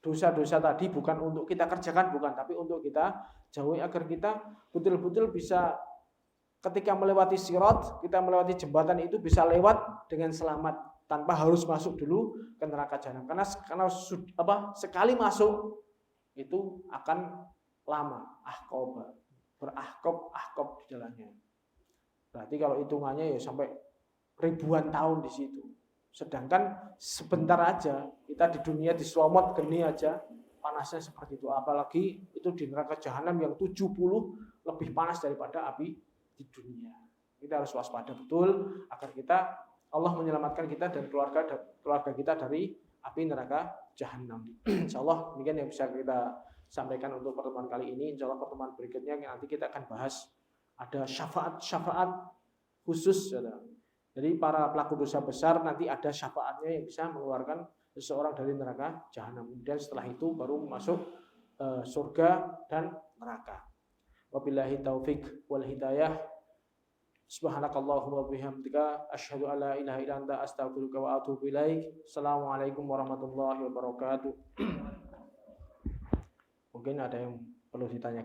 Dosa-dosa tadi bukan untuk kita kerjakan, bukan, tapi untuk kita jauhi agar kita betul-betul bisa ketika melewati sirat, kita melewati jembatan itu bisa lewat dengan selamat tanpa harus masuk dulu ke neraka Jahanam. Karena sekali masuk itu akan lama, berahkob di jalannya. Berarti kalau hitungannya ya sampai ribuan tahun di situ. Sedangkan sebentar aja kita di dunia diselomot geni aja panasnya seperti itu. Apalagi itu di neraka Jahanam yang 70 lebih panas daripada api di dunia. Kita harus waspada betul agar Allah menyelamatkan kita dan keluarga kita dari api neraka Jahanam. Insyaallah demikian yang bisa kita sampaikan untuk pertemuan kali ini. Insyaallah pertemuan berikutnya nanti kita akan bahas ada syafaat khusus. Jadi para pelaku dosa besar nanti ada syafaatnya yang bisa mengeluarkan seseorang dari neraka Jahanam. Kemudian setelah itu baru masuk surga dan neraka. Wabillahi taufik wal hidayah. Subhanakallahumma bihamdika asyhadu an la ilaha illa anta astaghfiruka wa atubu ilaik. Assalamualaikum warahmatullahi wabarakatuh. Mungkin ada yang perlu ditanyakan.